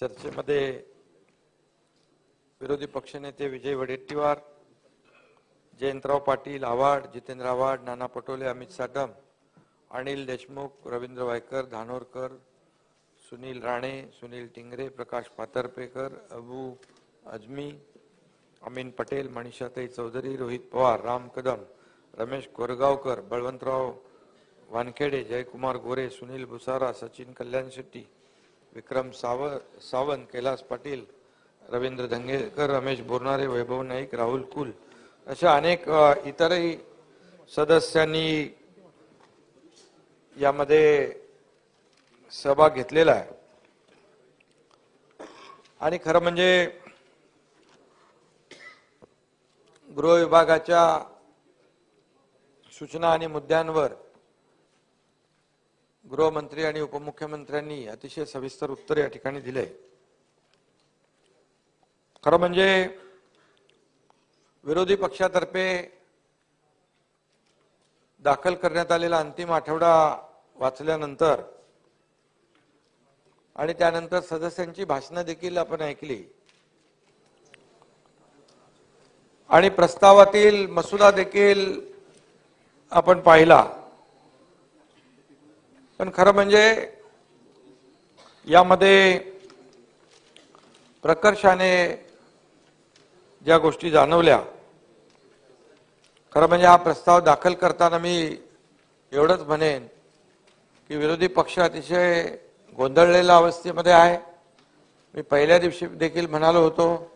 चर्चेमध्ये विरोधी पक्षनेते विजय वडेट्टीवार, जयंतराव पाटील आव्हाड, जितेंद्र आव्हाड, नाना पटोले, अमित साटम, अनिल देशमुख, रवींद्र वायकर, धानोरकर, सुनील राणे, सुनील टिंगरे, प्रकाश पातरपेकर, अबू अजमी, अमीन पटेल, मनीषाताई चौधरी, रोहित पवार, राम कदम, रमेश कोरगावकर, बळवंतराव वानखेडे, जयकुमार गोरे, सुनील भुसारा, सचिन कल्याण शेट्टी, विक्रम सावंत, कैलास पाटील, रवींद्र धंगेकर, रमेश बोरनारे, वैभव नाईक, राहुल कुल अशा अनेक इतरही सदस्यांनी यामध्ये सहभाग घेतलेला आहे। आणि खरं म्हणजे गृह विभागाच्या सूचना आणि मुद्द्यांवर गृहमंत्री आणि उपमुख्यमंत्र्यांनी अतिशय सविस्तर उत्तर या ठिकाणी दिले। खरं म्हणजे विरोधी पक्षातर्फे दाखल करण्यात आलेला अंतिम आठवडा वाचल्यानंतर आणि त्यानंतर सदस्यांची भाषणे देखील आपण ऐकली आणि प्रस्तावातील मसुदा देखील आपण पाहिला। पण खरं म्हणजे यामध्ये प्रकर्षाने ज्या गोष्टी जाणवल्या, खरं म्हणजे हा प्रस्ताव दाखल करताना मी एवढंच म्हणेन की विरोधी पक्ष अतिशय गोंधळलेल्या अवस्थेमध्ये आहे। मी पहिल्या दिवशी देखील म्हणालो होतो,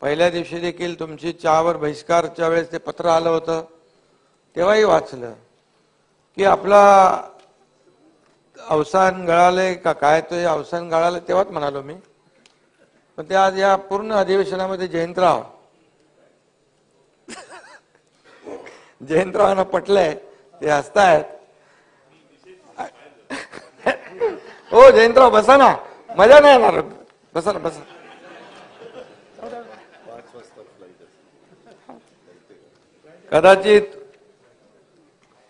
पहिल्या दिवशी देखील तुमची चहावर बहिष्कारच्या वेळेस ते पत्र आलं होतं तेव्हाही वाचलं की आपला अवसान गळाले का काय, तो अवसान गळाले तेव्हाच म्हणालो मी। पण ते आज या पूर्ण अधिवेशनामध्ये जयंतरावांना पटलंय, ते हसतायत। हो जयंतराव बसा ना, मजा नाही येणार, बसा ना बसा। कदाचित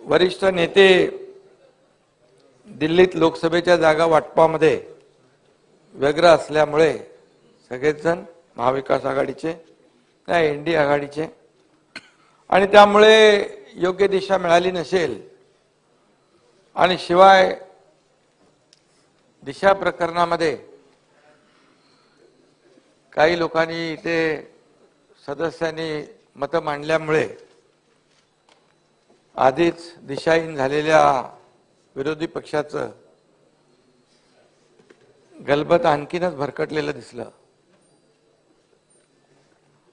वरिष्ठ नेते दिल्लीत लोकसभेच्या जागा वाटपामध्ये व्यग्र असल्यामुळे सगळेच जण महाविकास आघाडीचे, त्या एनडीए आघाडीचे, आणि त्यामुळे योग्य दिशा मिळाली नसेल आणि शिवाय दिशा प्रकरणामध्ये काही लोकांनी इथे सदस्यांनी मत मांडल्यामुळे आधीच दिशाहीन झालेल्या विरोधी पक्षाचं गलबत आणखीनच भरकटलेलं दिसलं।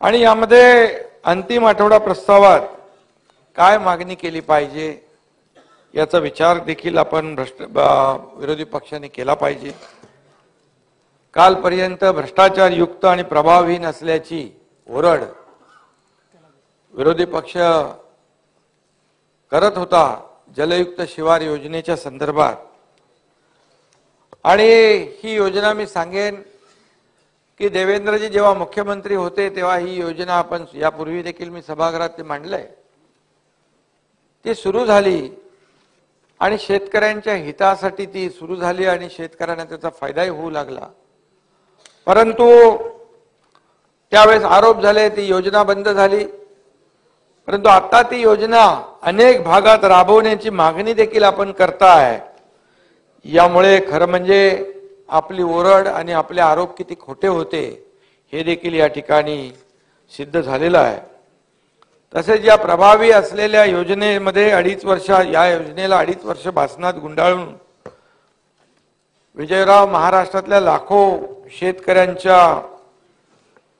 आणि यामध्ये अंतिम आठवडा प्रस्तावात काय मागणी केली पाहिजे याचा विचार देखील आपण विरोधी पक्षाने केला पाहिजे। कालपर्यंत भ्रष्टाचार युक्त आणि प्रभावहीन असल्याची ओरड विरोधी पक्ष करत होता जलयुक्त शिवार योजनेच्या संदर्भात। आणि ही योजना मी सांगेन की देवेंद्रजी जेव्हा मुख्यमंत्री होते तेव्हा ही योजना आपण यापूर्वी देखील मी सभागृहात ते मांडलंय, ती सुरू झाली आणि शेतकऱ्यांच्या हितासाठी ती सुरू झाली आणि शेतकऱ्यांना त्याचा फायदाही होऊ लागला। परंतु त्यावेळेस आरोप झाले ती योजना बंद झाली, परंतु आता ती योजना अनेक भागात राबवण्याची मागणी देखील आपण करताय। यामुळे खरं म्हणजे आपली ओरड आणि आपले आरोप किती खोटे होते हे देखील या ठिकाणी सिद्ध झालेलं आहे। तसेच या प्रभावी असलेल्या योजनेमध्ये 2.5 वर्ष, या योजनेला 2.5 वर्ष भाषणात गुंडाळून विजयराव महाराष्ट्रातल्या लाखो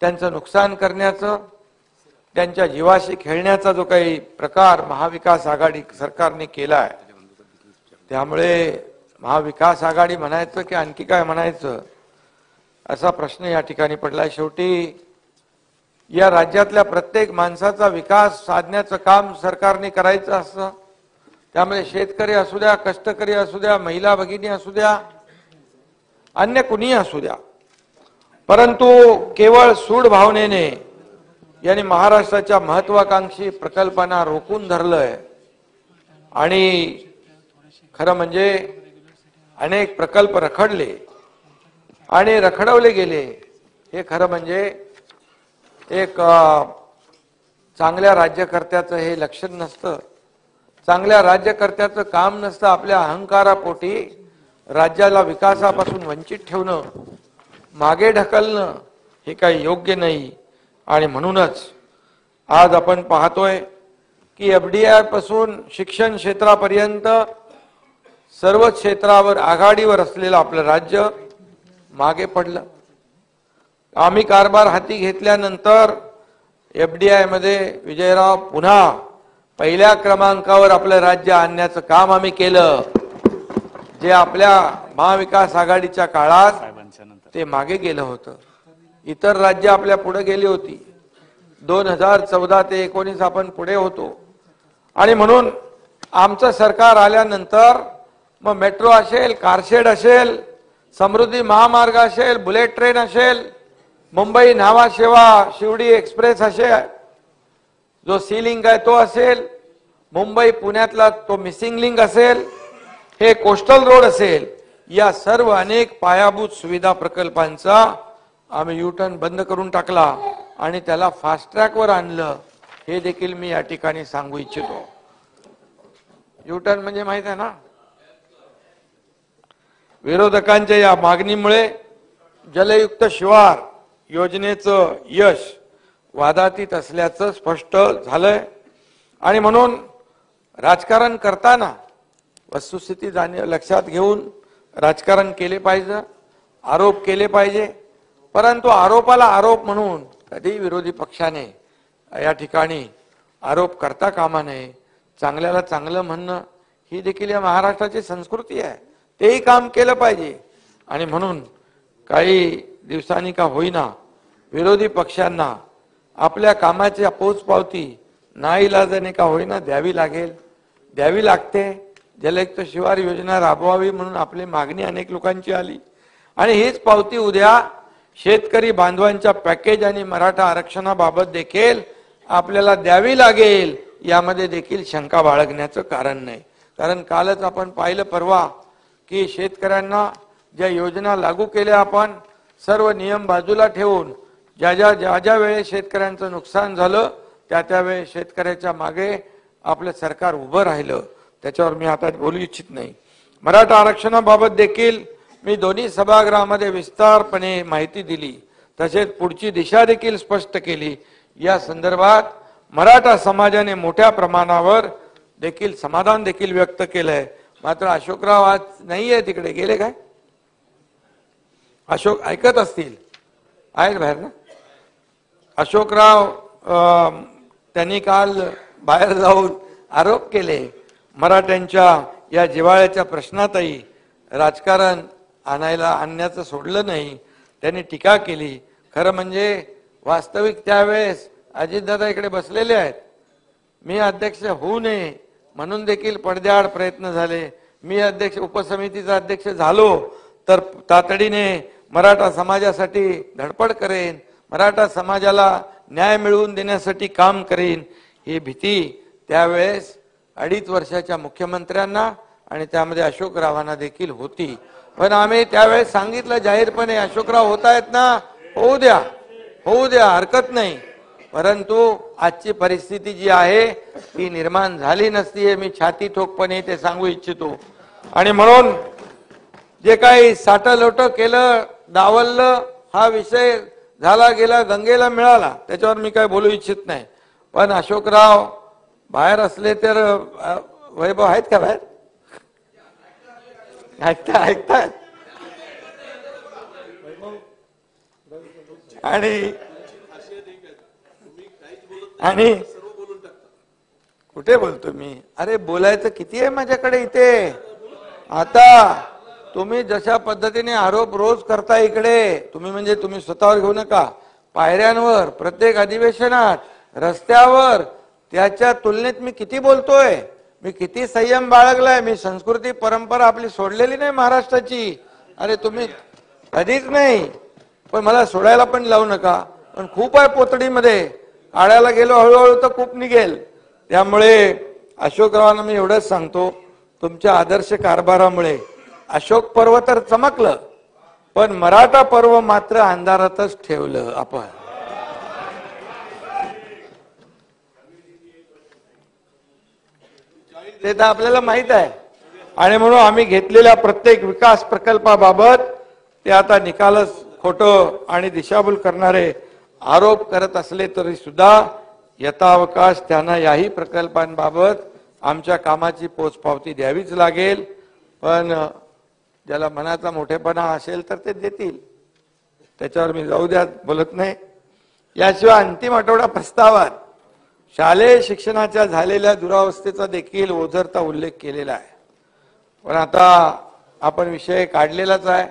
त्यांचं नुकसान करण्याचं, त्यांच्या जीवाशी खेळण्याचा जो काही प्रकार महाविकास आघाडी सरकारने केला आहे, त्यामुळे महाविकास आघाडी म्हणायचं की आणखी काय म्हणायचं असा प्रश्न या ठिकाणी पडलाय। शेवटी या राज्यातल्या प्रत्येक माणसाचा विकास साधण्याचं काम सरकारने करायचं असतं। त्यामुळे शेतकरी असू द्या, कष्टकरी असू द्या, महिला भगिनी असू द्या, अन्य कुणीही असू द्या, परंतु केवळ सूड भावनेने यांनी महाराष्ट्राच्या महत्वाकांक्षी प्रकल्पांना रोखून धरलंय। आणि खरं म्हणजे अनेक प्रकल्प रखडले आणि रखडवले गेले। हे खरं म्हणजे एक चांगल्या राज्यकर्त्याचं हे लक्षण नसतं। चांगल्या राज्यकर्त्याचं काम नसतं आपल्या अहंकारापोटी राज्याला विकासापासून वंचित ठेवणं, मागे ढकलणं, हे काही योग्य नाही। आणि म्हणूनच आज आपण पाहतोय की एफडीआय पासून शिक्षण क्षेत्रापर्यंत सर्व क्षेत्रावर आघाडीवर असलेलं आपलं राज्य मागे पडलं। आम्ही कारभार हाती घेतल्यानंतर एफडीआय मध्ये विजयराव पुन्हा पहिल्या क्रमांकावर आपलं राज्य आणण्याचं काम आम्ही केलं, जे आपल्या महाविकास आघाडीच्या काळात ते मागे गेलं होतं। इतर राज्य आपल्या पुढे गेली होती। 2014 ते 19 आपण पुढे होतो। आणि म्हणून आमचं सरकार आल्यानंतर मग मेट्रो असेल, कारशेड असेल, समृद्धी महामार्ग असेल, बुलेट ट्रेन असेल, मुंबई न्हावा सेवा शिवडी एक्सप्रेस असेल, जो सी लिंक आहे तो असेल, मुंबई पुण्यातला तो मिसिंग लिंक असेल, हे कोस्टल रोड असेल, या सर्व अनेक पायाभूत सुविधा प्रकल्पांचा आम्ही युटर्न बंद करून टाकला आणि त्याला फास्ट ट्रॅकवर आणलं। हे देखील मी या ठिकाणी सांगू इच्छितो। युटर्न म्हणजे माहित आहे ना, विरोधकांच्या या मागणीमुळे जलयुक्त शिवार योजनेचं यश वादातीत असल्याचं स्पष्ट झालंय। आणि म्हणून राजकारण करताना वस्तुस्थिती लक्षात घेऊन राजकारण केले पाहिजे, आरोप केले पाहिजे, परंतु आरोपाला आरोप म्हणून कधी विरोधी पक्षाने या ठिकाणी आरोप करता कामा नये। चांगल्याला चांगलं म्हणणं ही देखील या महाराष्ट्राची संस्कृती आहे, तेही काम केलं पाहिजे। आणि म्हणून काही दिवसांनी का होईना विरोधी पक्षांना आपल्या कामाची पोचपावती नाईलाजाने का होईना द्यावी लागेल, द्यावी लागते। जलयुक्त शिवार योजना राबवावी म्हणून आपली मागणी अनेक लोकांची आली आणि हीच पावती उद्या शेतकरी बांधवांच्या पॅकेज आणि मराठा आरक्षणाबाबत देखील आपल्याला द्यावी लागेल। यामध्ये देखील शंका बाळगण्याचं कारण नाही, कारण कालच आपण पाहिलं परवा की शेतकऱ्यांना ज्या योजना लागू केल्या आपण सर्व नियम बाजूला ठेवून ज्या वेळेस शेतकऱ्यांचं नुकसान झालं त्या वेळेस शेतकऱ्याच्या मागे आपलं सरकार उभं राहिलं, त्याच्यावर मी आता बोलू इच्छित नाही। मराठा आरक्षणाबाबत देखील मी दोन्ही सभागृहामध्ये विस्तारपणे माहिती दिली, तसेच पुढची दिशा देखील स्पष्ट केली। या संदर्भात मराठा समाजाने मोठ्या प्रमाणावर देखील समाधान देखील व्यक्त केलंय। मात्र अशोकराव आज नाहीये, तिकडे गेले काय? अशोक ऐकत असतील, आहेत बाहेर ना? अशोकराव त्यांनी काल बाहेर जाऊन आरोप केले मराठ्यांच्या या जिव्हाळ्याच्या प्रश्नातही राजकारण आणण्याचं सोडलं नाही, त्यांनी टीका केली। खरं म्हणजे वास्तविक त्यावेळेस अजितदादा इकडे बसलेले आहेत, मी अध्यक्ष होऊ नये म्हणून देखील पडद्याआड प्रयत्न झाले। मी अध्यक्ष उपसमितीचा अध्यक्ष झालो तर तातडीने मराठा समाजासाठी धडपड करेन, मराठा समाजाला न्याय मिळवून देण्यासाठी काम करेन, ही भीती त्यावेळेस 2.5 वर्षाच्या मुख्यमंत्र्यांना आणि त्यामध्ये अशोकरावांना देखील होती। पण आम्ही त्यावेळेस सांगितलं जाहीरपणे, अशोकराव होत आहेत ना, होऊ द्या, होऊ द्या, हरकत नाही। परंतु आजची परिस्थिती जी आहे ती निर्माण झाली नसती, हे मी छाती ठोकपणे ते सांगू इच्छितो। आणि म्हणून जे काही साठलोट केलं, डावललं, हा विषय झाला गेला, गंगेला मिळाला, त्याच्यावर मी काय बोलू इच्छित नाही। पण अशोकराव बाहेर असले तर वैभव आहेत का बाहेर? ऐकतायत आणि कुठे बोलतो मी? अरे बोलायचं किती आहे माझ्याकडे इथे। आता तुम्ही जशा पद्धतीने आरोप रोज करता इकडे, तुम्ही म्हणजे तुम्ही स्वतःवर घेऊ नका, पायऱ्यांवर, प्रत्येक अधिवेशनात, रस्त्यावर, त्याच्या तुलनेत मी किती बोलतोय, मी किती संयम बाळगलाय। मी संस्कृती परंपरा आपली सोडलेली नाही महाराष्ट्राची। अरे तुम्ही कधीच नाही, पण मला सोडायला पण लावू नका। पण खूप आहे पोतडीमध्ये, आळ्याला गेलो हळूहळू तर खूप निघेल। त्यामुळे अशोकरावांना मी एवढंच सांगतो, तुमच्या आदर्श कारभारामुळे अशोक पर्व तर चमकलं, पण मराठा पर्व मात्र अंधारातच ठेवलं आपण. ते तर आपल्याला माहित आहे. आणि म्हणून आम्ही घेतलेल्या प्रत्येक विकास प्रकल्पाबाबत ते आता निकालच खोटं आणि दिशाभूल करणारे आरोप करत असले तरी सुद्धा यथावकाश त्यांना याही प्रकल्पांबाबत आमच्या कामाची पोचपावती द्यावीच लागेल. पण ज्याला मनाचा मोठेपणा असेल तर ते देतील, त्याच्यावर मी जाऊ द्या बोलत नाही. याशिवाय अंतिम आठवडा प्रस्तावात शालेय शिक्षणाच्या झालेल्या दुरावस्थेचा देखील ओझरता उल्लेख केलेला आहे. पण आता आपण विषय काढलेलाच आहे,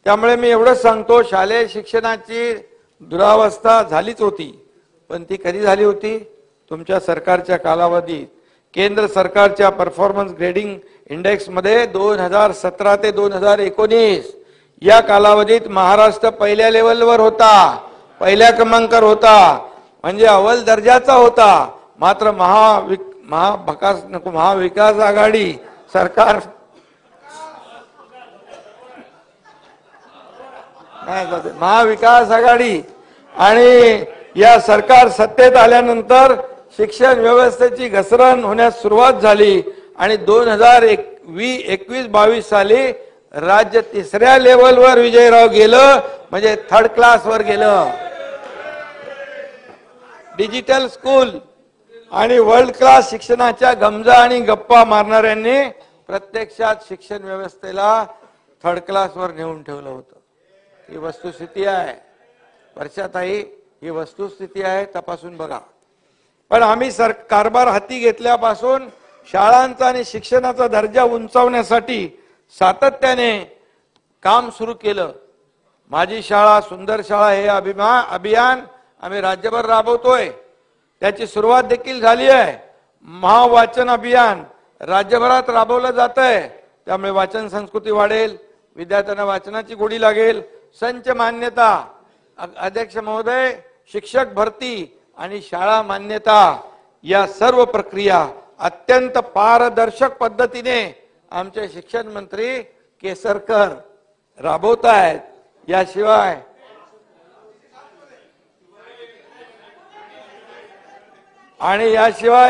त्यामुळे मी एवढंच सांगतो, शालेय शिक्षणाची दुरावस्था झालीच होती. पण ती कधी झाली होती? तुमच्या सरकारच्या कालावधीत. केंद्र सरकारच्या परफॉर्मन्स ग्रेडिंग इंडेक्स मध्ये 2017 ते 2019 या कालावधीत महाराष्ट्र पहिल्या लेवलवर होता, पहिल्या क्रमांकावर होता, म्हणजे अव्वल दर्जाचा होता. मात्र महाविकास आघाडी सरकार महाविकास आघाडी आणि या सरकार सत्तेत आल्यानंतर शिक्षण व्यवस्थेची घसरण होण्यास सुरुवात झाली आणि 2021-22 साली राज्य 3ऱ्या लेवलवर विजयराव गेलं, म्हणजे 3rd क्लासवर गेलं. डिजिटल स्कूल आणि वर्ल्ड क्लास शिक्षणाच्या गमजा आणि गप्पा मारणाऱ्यांनी प्रत्यक्षात शिक्षण व्यवस्थेला 3rd क्लासवर नेऊन ठेवलं होतं. ही वस्तुस्थिती आहे वर्षाताई, ही वस्तुस्थिती आहे, तपासून बघा. पण आम्ही कारभार हाती घेतल्यापासून शाळांचा आणि शिक्षणाचा दर्जा उंचावण्यासाठी सातत्याने काम सुरू केलं. माझी शाळा सुंदर शाळा हे अभियान आम्ही राज्यभर राबवतोय. त्याची सुरुवात देखील झाली आहे. महावाचन अभियान राज्यभरात राबवलं जात आहे. त्यामुळे वाचन संस्कृती वाढेल, विद्यार्थ्यांना वाचनाची गोडी लागेल. संच मान्यता, अध्यक्ष महोदय, शिक्षक भरती आणि शाळा मान्यता या सर्व प्रक्रिया अत्यंत पारदर्शक पद्धतीने आमचे शिक्षण मंत्री केसरकर राबवत आहेत. याशिवाय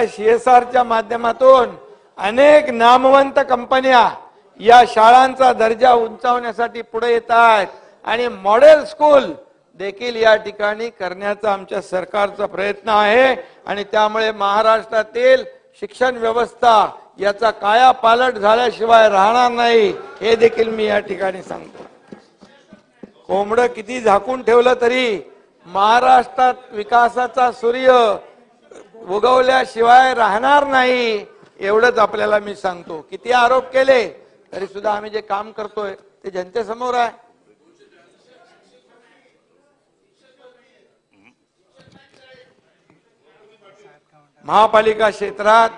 CSRच्या माध्यमातून अनेक नामवंत कंपन्या या शाळांचा दर्जा उंचावण्यासाठी पुढे येत आहेत आणि मॉडेल स्कूल देखील या ठिकाणी करण्याचा आमच्या सरकारचा प्रयत्न आहे. आणि त्यामुळे महाराष्ट्रातील शिक्षण व्यवस्था याचा कायापालट झाल्याशिवाय राहणार नाही, हे देखील मी या ठिकाणी सांगतो. कोंबडं किती झाकून ठेवलं तरी महाराष्ट्रात विकासाचा सूर्य उगवल्याशिवाय राहणार नाही, एवढंच आपल्याला मी सांगतो. किती आरोप केले तरी सुद्धा आम्ही जे काम करतोय ते जनतेसमोर आहे. महापालिका क्षेत्रात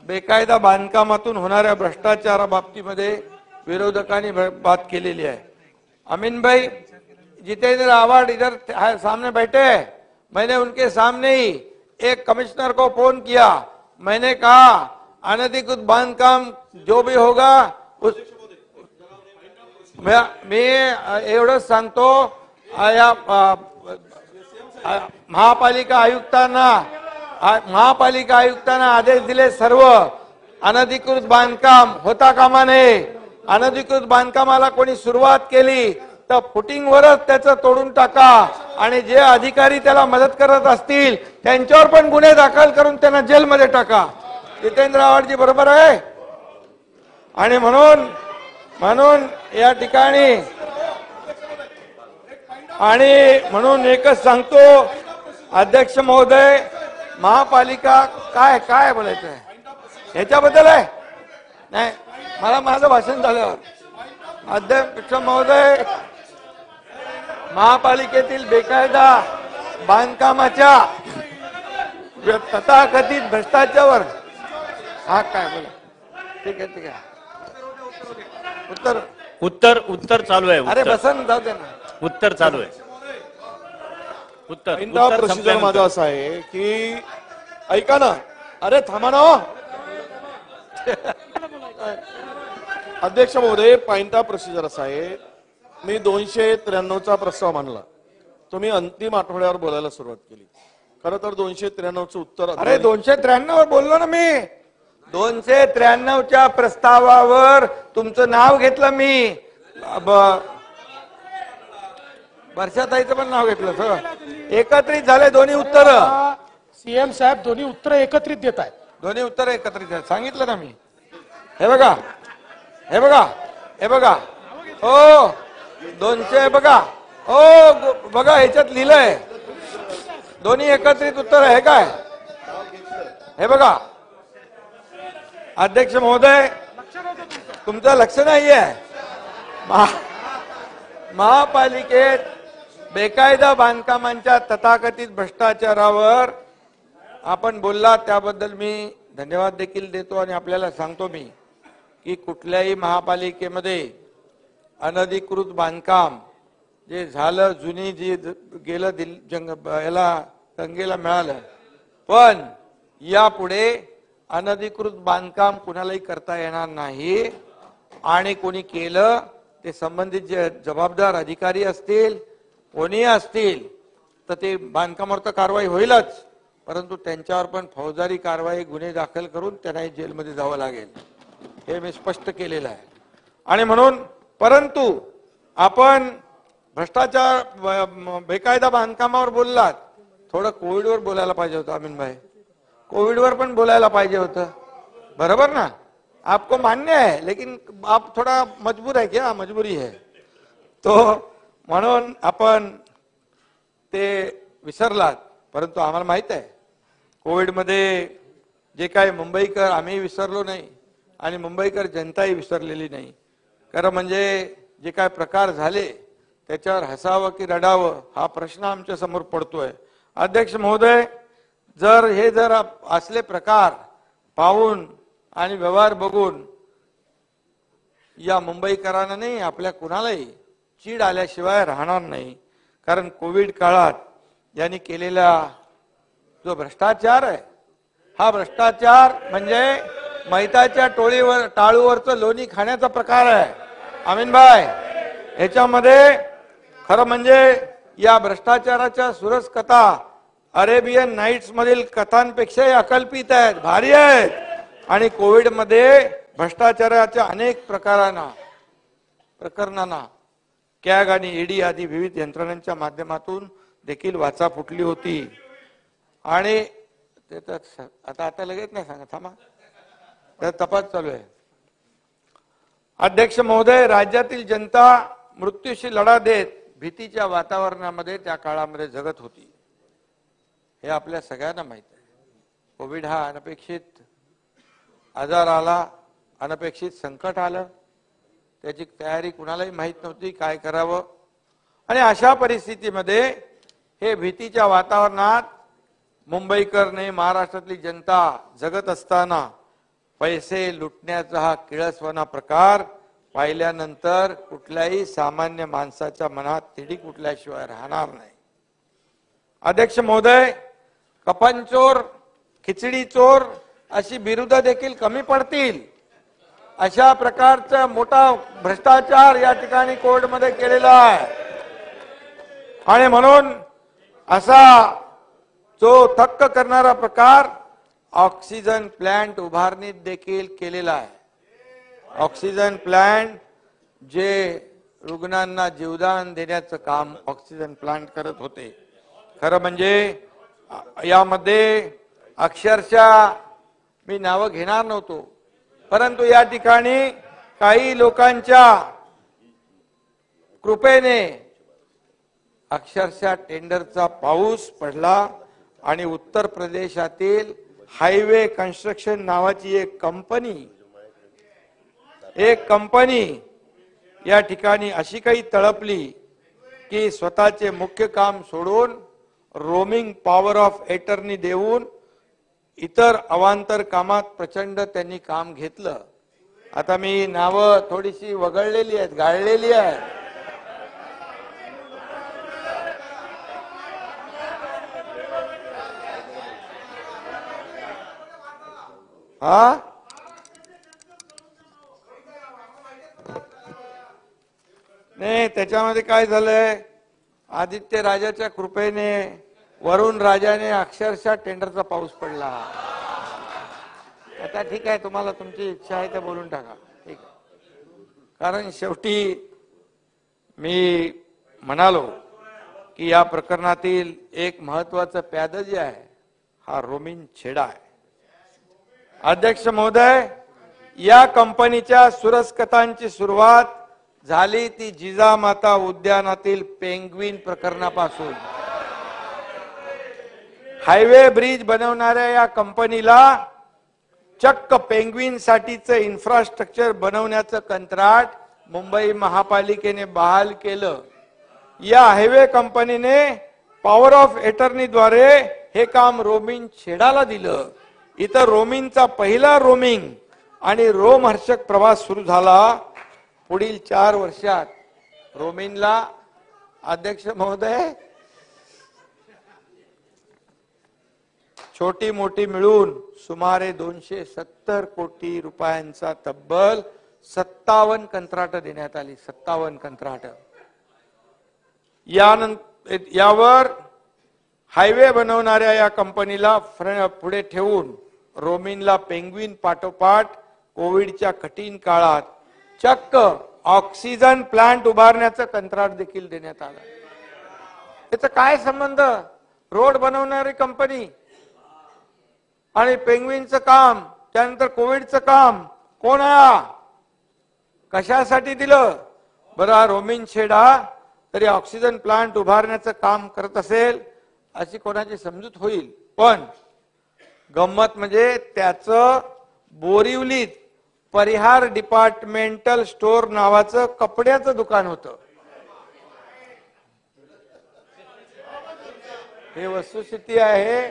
बेकायदा बांधकामातून होणाऱ्या भ्रष्टाचाराबाबतीमध्ये विरोधकांनी बात केलेली आहे. अमीन भाई जितेंद्र आवाड इधर सामने बैठे हैं, मैंने उनके सामने ही एक कमिश्नर को फोन किया. मैंने कहा अनधिकृत बांधकाम जो भी होगा उस मी एवढंच सांगतो, महापालिका आयुक्तांना आदेश दिले, सर्व अनधिकृत बांधकाम होता कामा नये. अनधिकृत बांधकामाला कोणी सुरुवात केली तर फुटिंगवरच त्याचं तोडून टाका आणि जे अधिकारी त्याला मदत करत असतील त्यांच्यावर पण गुन्हे दाखल करून त्यांना जेलमध्ये टाका. जितेंद्र आव्हाडजी बरोबर आहे. आणि म्हणून या ठिकाणी म्हणून एकच सांगतो, अध्यक्ष महोदय, महापालिका काय बोलायचं आहे ह्याच्याबद्दल आहे नाही, मला माझं भाषण झाल्यावर. अध्यक्ष महोदय, महापालिकेतील बेकायदा बांधकामाच्या तथाकथित भ्रष्टाचारावर हा काय बोला. ठीक आहे उत्तर चालू आहे. अरे बसन जाऊ दे ना. उत्तर चालू आहे. उत्तर प्रोसिजर माझा असा आहे की ऐका ना, अरे थांबा ना. अध्यक्ष महोदय, पॉइंट ऑफ प्रोसिजर असा आहे मी 293चा प्रस्ताव मांडला. तुम्ही अंतिम आठवड्यावर बोलायला सुरुवात केली. खरं तर 293चं उत्तर अरे 293 वर बोललो ना मी. 293च्या प्रस्तावावर तुमचं नाव घेतलं मी. वर्षाताईचं पण नाव घेतलं सर. एकत्रित झाले दोन्ही उत्तर. सीएम साहेब दोन्ही उत्तर एकत्रित देत आहेत. दोन्ही उत्तर एकत्रित आहेत सांगितलं ना मी. हे बघा हे बघा हे बघा हो 200 बघा हो बघा ह्याच्यात लिहिलंय दोन्ही एकत्रित उत्तर आहे काय. हे बघा अध्यक्ष महोदय तुमचं लक्ष नाहीये. महापालिकेत बेकायदा बांधकामांच्या तथाकथित भ्रष्टाचारावर आपण बोलला त्याबद्दल मी धन्यवाद देखील देतो आणि आपल्याला सांगतो मी की कुठल्याही महापालिकेमध्ये अनधिकृत बांधकाम जे झालं जुनी जी गेलं याला गंगेला मिळालं पण यापुढे अनधिकृत बांधकाम कुणालाही करता येणार नाही आणि कोणी केलं ते संबंधित जे जबाबदार अधिकारी असतील कोणी असतील तर ते बांधकामावर तर कारवाई होईलच परंतु त्यांच्यावर पण फौजदारी कारवाई गुन्हे दाखल करून त्यांनाही जेलमध्ये जावं लागेल हे मी स्पष्ट केलेलं आहे. आणि म्हणून परंतु आपण भ्रष्टाचार बेकायदा बांधकामावर बोललात थोडं कोविडवर बोलायला पाहिजे होतं अमीनभाई. कोविडवर पण बोलायला पाहिजे होतं बरोबर ना. आपको मान्य है लेकिन आप थोड़ा मजबूर है क्या मजबूरी है तो म्हणून आपण ते विसरलात. परंतु आम्हाला माहित आहे कोविडमध्ये जे काय मुंबईकर आम्ही विसरलो नाही आणि मुंबईकर जनताही विसरलेली नाही. खरं म्हणजे जे काय प्रकार झाले त्याच्यावर हसावं की रडावं हा प्रश्न आमच्या समोर पडतोय. अध्यक्ष महोदय जर असले प्रकार पाहून आणि व्यवहार बघून या मुंबईकरांना नाही आपल्या कुणालाही चीड आल्याशिवाय राहणार नाही. कारण कोविड काळात यांनी केलेला जो भ्रष्टाचार आहे हा भ्रष्टाचार म्हणजे मैताच्या टाळूवरचं लोणी खाण्याचा प्रकार आहे. अमीनभाई याच्यामध्ये खरं म्हणजे या भ्रष्टाचाराच्या सुरस कथा अरेबियन नाईट्स मधील कथांपेक्षाही अकल्पित आहेत भारी आहेत. आणि कोविड मध्ये भ्रष्टाचाराच्या अनेक प्रकरणांना कॅग आणि ईडी आदी विविध यंत्रणांच्या माध्यमातून देखील वाचा फुटली होती. आणि ते तर आता लगेच नाही सांगा थांबा तर तपास चालू आहे. अध्यक्ष महोदय राज्यातील जनता मृत्यूशी लढा देत भीतीच्या वातावरणामध्ये त्या काळामध्ये जगत होती हे आपल्या सगळ्यांना माहित आहे. कोविड हा अनपेक्षित आजार आला अनपेक्षित संकट आलं त्याची तयारी कुणालाही माहित नव्हती काय करावं. आणि अशा परिस्थितीमध्ये हे भीतीच्या वातावरणात मुंबईकर नाही महाराष्ट्रातली जनता जगत असताना पैसे लुटण्याचा हा किळसवाना प्रकार पाहिल्यानंतर कुठल्याही सामान्य माणसाच्या मनात तिढी कुठल्याशिवाय राहणार नाही. अध्यक्ष महोदय कपन चोर खिचडी चोर अशी बिरुद देखील कमी पडतील अशा प्रकारचा मोठा भ्रष्टाचार या ठिकाणी कोर्टमध्ये केलेला आहे. आणि म्हणून असा जो थक्क करणारा प्रकार ऑक्सिजन प्लांट उभारणीत देखील केलेला आहे. ऑक्सिजन प्लांट जे रुग्णांना जीवदान देण्याचं काम ऑक्सिजन प्लांट करत होते. खरं म्हणजे यामध्ये अक्षरशः मी नावं घेणार नव्हतो परंतु या ठिकाणी काही लोकांच्या कृपेने अक्षरशः टेंडरचा पाऊस पडला आणि उत्तर प्रदेशातील हायवे कन्स्ट्रक्शन नावाची एक कंपनी या ठिकाणी अशी काही तळपली की स्वतःचे मुख्य काम सोडून रोमिंग पॉवर ऑफ एटर्नी देऊन इतर अवांतर कामात प्रचंड त्यांनी काम घेतलं. आता मी नावं थोडीशी वगळलेली आहेत गाळलेली आहेत. हा नाही त्याच्यामध्ये काय झालंय, आदित्य राजाच्या कृपेने वरुण राजाने अक्षरशः टेंडरचा पाऊस पडला. आता ठीक आहे, तुम्हाला तुमची इच्छा आहे ते बोलून टाका, ठीक आहे. कारण शेवटी मी म्हणालो की या प्रकरणातील एक महत्वाचं प्याद जे आहे हा रोमिन छेडा आहे. अध्यक्ष महोदय, या कंपनीच्या सुरस्कतांची सुरुवात झाली ती जिजामाता उद्यानातील पेंग्विन प्रकरणापासून. हायवे ब्रिज बनवणाऱ्या या कंपनीला चक्क पेंग्विन साठीचं इन्फ्रास्ट्रक्चर बनवण्याचं कंत्राट मुंबई महापालिकेने बहाल केलं. या हायवे कंपनीने पॉवर ऑफ एटर्नीद्वारे हे काम रोमिन छेडाला दिलं. इथं रोमिनचा पहिला रोमिंग आणि रोमहर्षक प्रवास सुरू झाला. पुढील 4 वर्षात रोमिनला, अध्यक्ष महोदय, छोटी मोठी मिळून सुमारे 270 कोटी रुपयांचा तब्बल 57 कंत्राट देण्यात आली. 57 कंत्राट. यावर हायवे बनवणाऱ्या या कंपनीला पुढे ठेवून रोमिनला पेंग्विन पाठोपाठ कोविडच्या कठीण काळात चक्क ऑक्सिजन प्लांट उभारण्याचं कंत्राट देखील देण्यात आलं. त्याचा काय संबंध? रोड बनवणारी कंपनी आणि पेंग्विनचं काम, त्यानंतर कोविडचं काम, कोण आहे, कशासाठी दिलं? बरं, हा रोमिन छेडा तरी ऑक्सिजन प्लांट उभारण्याचं काम करत असेल अशी कोणाची समजूत होईल. पण गंमत म्हणजे त्याचं बोरिवलीत परिहार डिपार्टमेंटल स्टोअर नावाचं कपड्याचं दुकान होतं. हे वस्तुस्थिती आहे,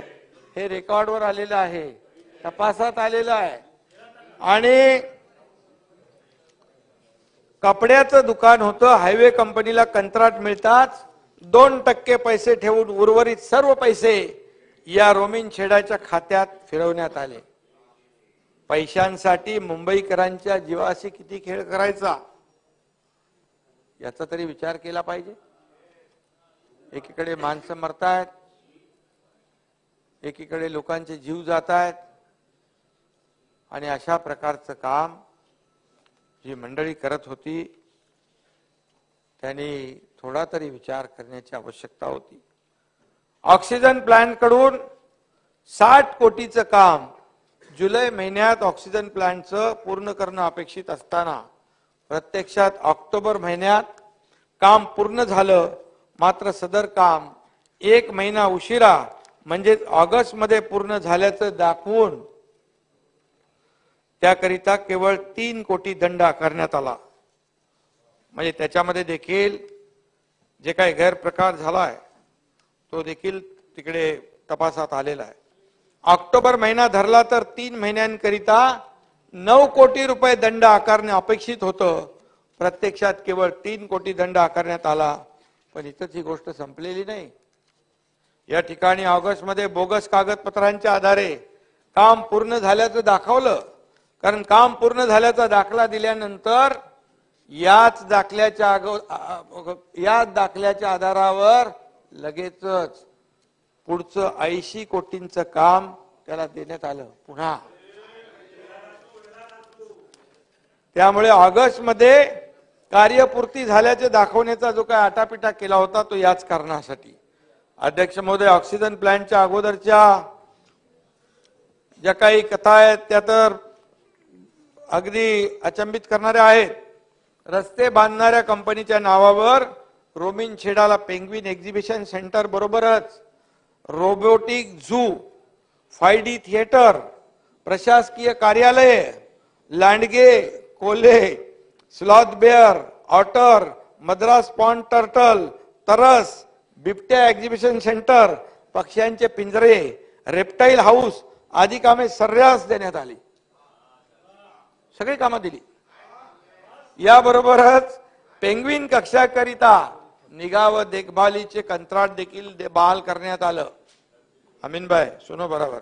हे रेकॉर्डवर आलेलं आहे, तपासात आलेलं आहे. आणि कपड्याचं दुकान होतं. हायवे कंपनीला कंत्राट मिळताच 2% पैसे ठेवून उर्वरित सर्व पैसे या रोमिन छेडाच्या खात्यात फिरवण्यात आले. पैशांसाठी मुंबईकरांच्या जीवाशी किती खेळ करायचा याचा तरी विचार केला पाहिजे. एकीकडे माणसं मरतायत, एकीकडे लोकांचे जीव जात आहेत, आणि अशा प्रकारचं काम जी मंडळी करत होती त्यांनी थोडा तरी विचार करण्याची आवश्यकता होती. ऑक्सिजन प्लांट कडून 60 कोटीचं काम जुलै महिन्यात ऑक्सिजन प्लांटचं पूर्ण करणं अपेक्षित असताना प्रत्यक्षात ऑक्टोबर महिन्यात काम पूर्ण झालं. मात्र सदर काम 1 महिना उशिरा म्हणजे ऑगस्ट मध्ये पूर्ण झाल्याचं दाखवून त्याकरिता केवळ 3 कोटी दंड आकारण्यात आला. म्हणजे त्याच्यामध्ये देखील जे काही गैरप्रकार झालाय तो देखील तिकडे तपासात आलेला आहे. ऑक्टोबर महिना धरला तर 3 महिन्यांकरिता 9 कोटी रुपये दंड आकारणे अपेक्षित होतं. प्रत्यक्षात केवळ 3 कोटी दंड आकारण्यात आला. पण इथंच ही गोष्ट संपलेली नाही. या ठिकाणी ऑगस्ट मध्ये बोगस कागदपत्रांच्या आधारे काम पूर्ण झाल्याचं दाखवलं. कारण काम पूर्ण झाल्याचा दाखला दिल्यानंतर याच दाखल्याच्या आधारावर लगेचच पुढचं 80 कोटींचं काम त्याला देण्यात आलं पुन्हा. त्यामुळे ऑगस्ट मध्ये कार्यपूर्ती झाल्याचे दाखवण्याचा जो काही आटापिटा केला होता तो याच कारणासाठी. अध्यक्ष महोदय, ऑक्सिजन प्लांटच्या अगोदरच्या ज्या काही कथा आहेत त्या तर अगदी अचंबित करणाऱ्या आहेत. रस्ते बांधणाऱ्या कंपनीच्या नावावर रोमिन छेडाला पेंग्विन एक्झिबिशन सेंटर बरोबरच रोबोटिक झू, 5D थिएटर, प्रशासकीय कार्यालय, लांडगे, कोल्हे, sloth bear, otter, Madras pond turtle, तरस, बिबट्या एक्झिबिशन सेंटर, पक्ष्यांचे पिंजरे, रेप्टाईल हाऊस आदी कामे सर्रास देण्यात आली. सगळी कामं दिली. याबरोबरच पेंग्विन कक्षाकरिता निगा व देखभालीचे कंत्राट देखील बहाल करण्यात आलं. अमीनभाई सुनो बरोबर.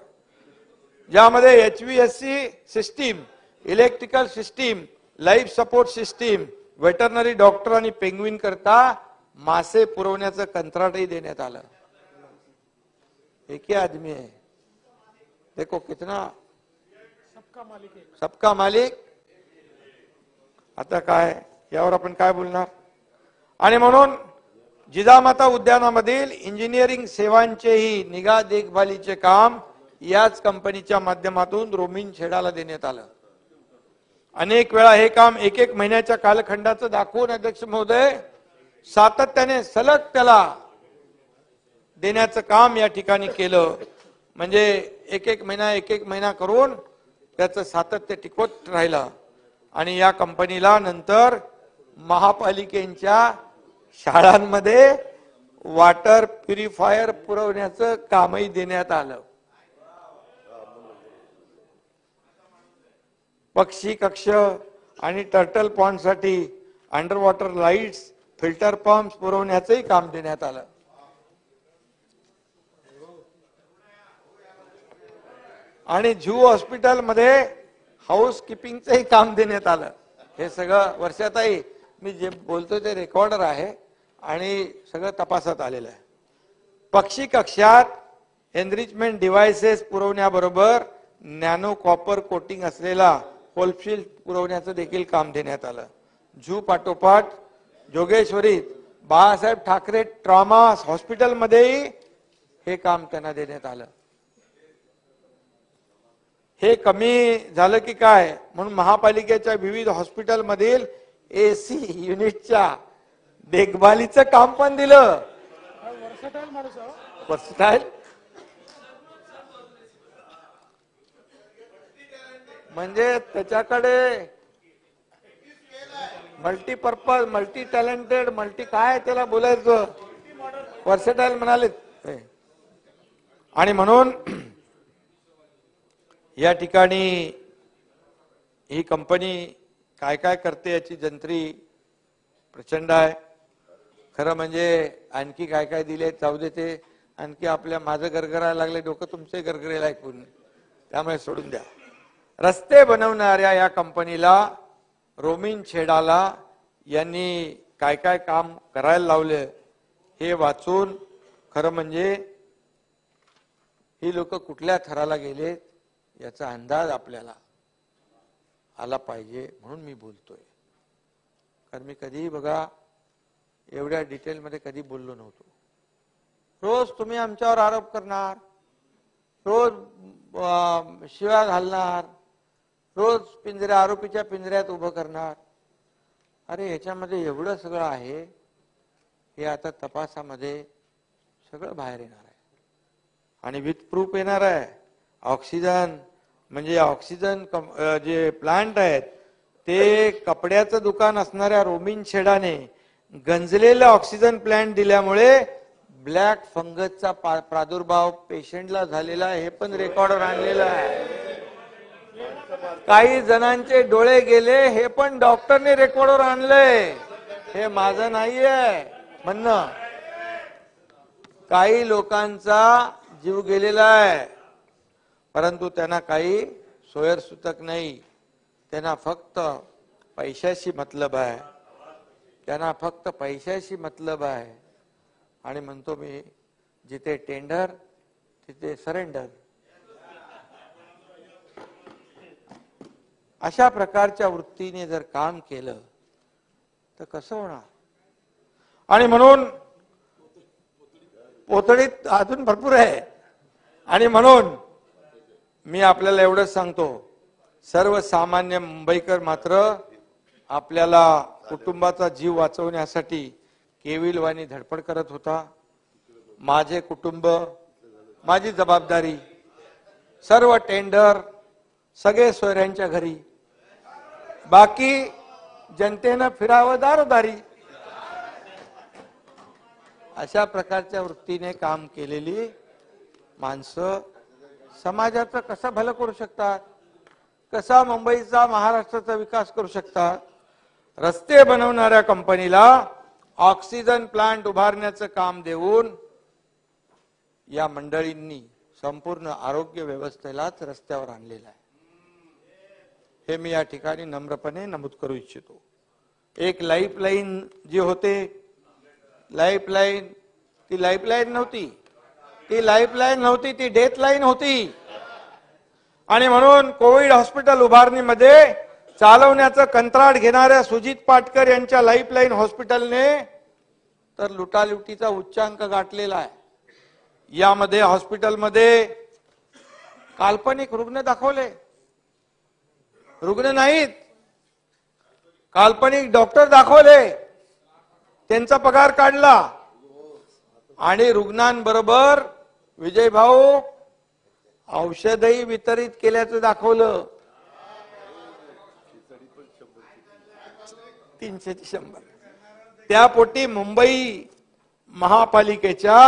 ज्यामध्ये HVAC system, electrical system, life support system, veterinary doctor आणि पेंग्विन करता मासे पुरवण्याचं कंत्राटही देण्यात आलं. एक ही आदमी है, देखो कितना सबका मालिक. आता काय यावर आपण काय बोलणार. आणि म्हणून जिजामाता उद्यानामधील इंजिनिअरिंग सेवांचेही निगा देखभालीचे काम याच कंपनीच्या माध्यमातून रोमिन छेडाला देण्यात आलं. अनेक वेळा हे काम एक एक महिन्याच्या कालखंडाचं दाखवून अध्यक्ष महोदय सातत्याने सलग त्याला देण्याचं काम या ठिकाणी केलं. म्हणजे एक एक महिना करून त्याचं सातत्य टिकवत राहिलं. आणि या कंपनीला नंतर महापालिकेच्या शाळांमध्ये वॉटर प्युरिफायर पुरवण्याचं कामही देण्यात आलं. पक्षी कक्ष आणि टर्टल पॉन्ड साठी under water lights, filter pumps पुरवण्याचंही काम देण्यात आलं. आणि झू हॉस्पिटल मध्ये हाऊस किपिंगचंही काम देण्यात आलं. हे सगळं वर्षाताई मी जे बोलतोय ते रेकॉर्डर आहे आणि सगळं तपासात आलेलं आहे. पक्षी कक्षात एनरिचमेंट डिव्हायसेस पुरवण्याबरोबर नॅनो कॉपर कोटिंग असलेला कोल्फशील्ड पुरवण्याचं देखील काम देण्यात आलं. झू पाठोपाठ जोगेश्वरीत बाळासाहेब ठाकरे ट्रॉमा हॉस्पिटलमध्येही हे काम त्यांना देण्यात आलं. हे कमी झालं की काय म्हणून महापालिकेच्या विविध हॉस्पिटल मधील एसी युनिटच्या देखभालीचं काम पण दिलं. वर्सटाईल म्हणजे त्याच्याकडे मल्टीपर्पज, मल्टी टॅलेंटेड, मल्टी काय त्याला बोलायचं, वर्सटाईल म्हणाले. आणि म्हणून या ठिकाणी ही कंपनी काय काय करते याची जंत्री प्रचंड आहे. खरं म्हणजे आणखी काय काय दिले जाऊ देते. आणखी आपल्या माझं गरगरायला लागले डोकं, तुमचे गरगरेला ऐकून, त्यामुळे सोडून द्या. रस्ते बनवणाऱ्या या कंपनीला रोमिन छेडाला यांनी काय काय काम करायला लावले हे वाचून खरं म्हणजे ही लोक कुठल्या थराला गेलेत याचा अंदाज आपल्याला आला पाहिजे म्हणून मी बोलतोय. कारण मी कधी बघा एवढ्या डिटेल मध्ये कधी बोललो नव्हतो. रोज तुम्ही आमच्यावर आरोप करणार, रोज शिव्या घालणार, रोज आरोपीच्या पिंजऱ्यात उभं करणार. अरे ह्याच्यामध्ये एवढं सगळं आहे हे आता तपासामध्ये सगळं बाहेर येणार आहे आणि विथ प्रूफ येणार आहे. ऑक्सिजन म्हणजे ऑक्सिजन जे प्लांट आहेत ते कपड्याचं दुकान असणाऱ्या रोमिन छेडाने गंजलेलं ऑक्सिजन प्लांट दिल्यामुळे ब्लॅक फंगसचा प्रादुर्भाव पेशंटला झालेला हे पण रेकॉर्डवर आणलेलं आहे. काही जणांचे डोळे गेले हे पण डॉक्टरने रेकॉर्डवर आणलंय. हे माझं नाहीये म्हणणं. काही लोकांचा जीव गेलेला आहे परंतु त्यांना काही सोयरसूतक नाही. त्यांना फक्त पैशाशी मतलब आहे. त्यांना फक्त पैशाशी मतलब आहे. आणि म्हणतो मी जिथे टेंडर तिथे सरेंडर. अशा प्रकारच्या वृत्तीने जर काम केलं तर कसं होणार. आणि म्हणून पोतडीत अजून भरपूर आहे. आणि म्हणून मी आपल्याला एवढंच सांगतो, सर्वसामान्य मुंबईकर मात्र आपल्याला कुटुंबाचा जीव वाचवण्यासाठी केविलवाणी धडपड करत होता. माझे कुटुंब, माझी जबाबदारी, सर्व टेंडर सगळे सोयऱ्यांच्या घरी, बाकी जनतेनं फिरावं दारोदारी. अशा प्रकारच्या वृत्तीने काम केलेली माणसं समाजाचं कसं भलं करू शकतात, कसा मुंबईचा महाराष्ट्राचा विकास करू शकतात. रस्ते बनवणाऱ्या कंपनीला ऑक्सिजन प्लांट उभारण्याचं काम देऊन या मंडळींनी संपूर्ण आरोग्य व्यवस्थेलाच रस्त्यावर आणलेलं आहे. हे मी या ठिकाणी नम्रपणे नमूद करू इच्छितो. एक लाईफलाईन जी होते, लाईफलाईन, ती लाईफलाईन नव्हती, ती डेथ लाईन होती. आणि म्हणून कोविड हॉस्पिटल उभारणीमध्ये चालवण्याचं कंत्राट घेणाऱ्या सुजित पाटकर यांच्या लाईफलाईन हॉस्पिटलने तर लुटालुटीचा उच्चांक गाठलेला आहे. यामध्ये हॉस्पिटलमध्ये काल्पनिक रुग्ण दाखवले, रुग्ण नाहीत, काल्पनिक डॉक्टर दाखवले, त्यांचा पगार काढला आणि रुग्णांबरोबर विजय भाऊ औषधही वितरित केल्याचं दाखवलं. 300 त्यापोटी मुंबई महापालिकेच्या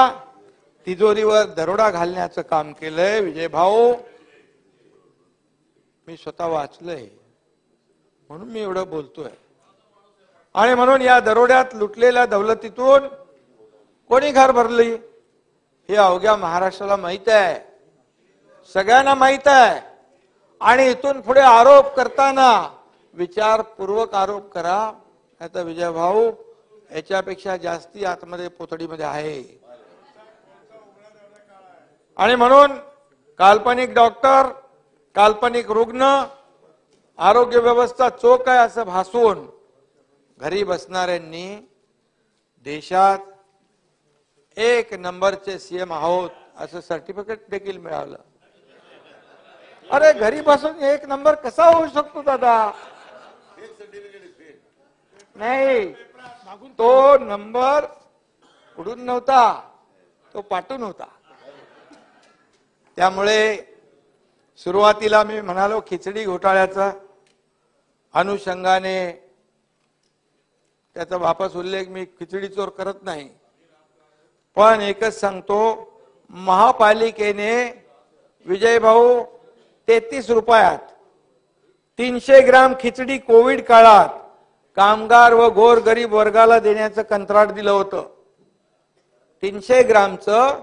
तिजोरीवर दरोडा घालण्याचं काम केलंय विजय भाऊ. मी स्वतः वाचलंय म्हणून मी एवढं बोलतोय. आणि म्हणून या दरोड्यात लुटलेल्या दौलतीतून कोणी घर भरली हे अवघ्या महाराष्ट्राला माहित आहे, सगळ्यांना माहित आहे. आणि इथून पुढे आरोप करताना विचारपूर्वक आरोप करा, आता विजय भाऊ याच्यापेक्षा जास्ती आतमध्ये पोतडीमध्ये आहे. आणि म्हणून काल्पनिक डॉक्टर, काल्पनिक रुग्ण, आरोग्य व्यवस्था चोख आहे असं भासून घरी बसणाऱ्यांनी देशात 1 नंबरचे सीएम आहोत असं सर्टिफिकेट देखील मिळालं. अरे घरी बसून 1 नंबर कसा होऊ शकतो दादा? नाही, तो नंबर उडून नव्हता, तो पाठून होता. त्यामुळे सुरुवातीला मी म्हणालो खिचडी घोटाळ्याचा अनुषंगाने त्याचा वापस उल्लेख मी खिचडी चोर करत नाही, पण एकच सांगतो, महापालिकेने विजय भाऊ 33 रुपयात 300 ग्राम खिचडी कोविड काळात कामगार व गोरगरीब वर्गाला देण्याचं कंत्राट दिलं होतं. 300 ग्रामचं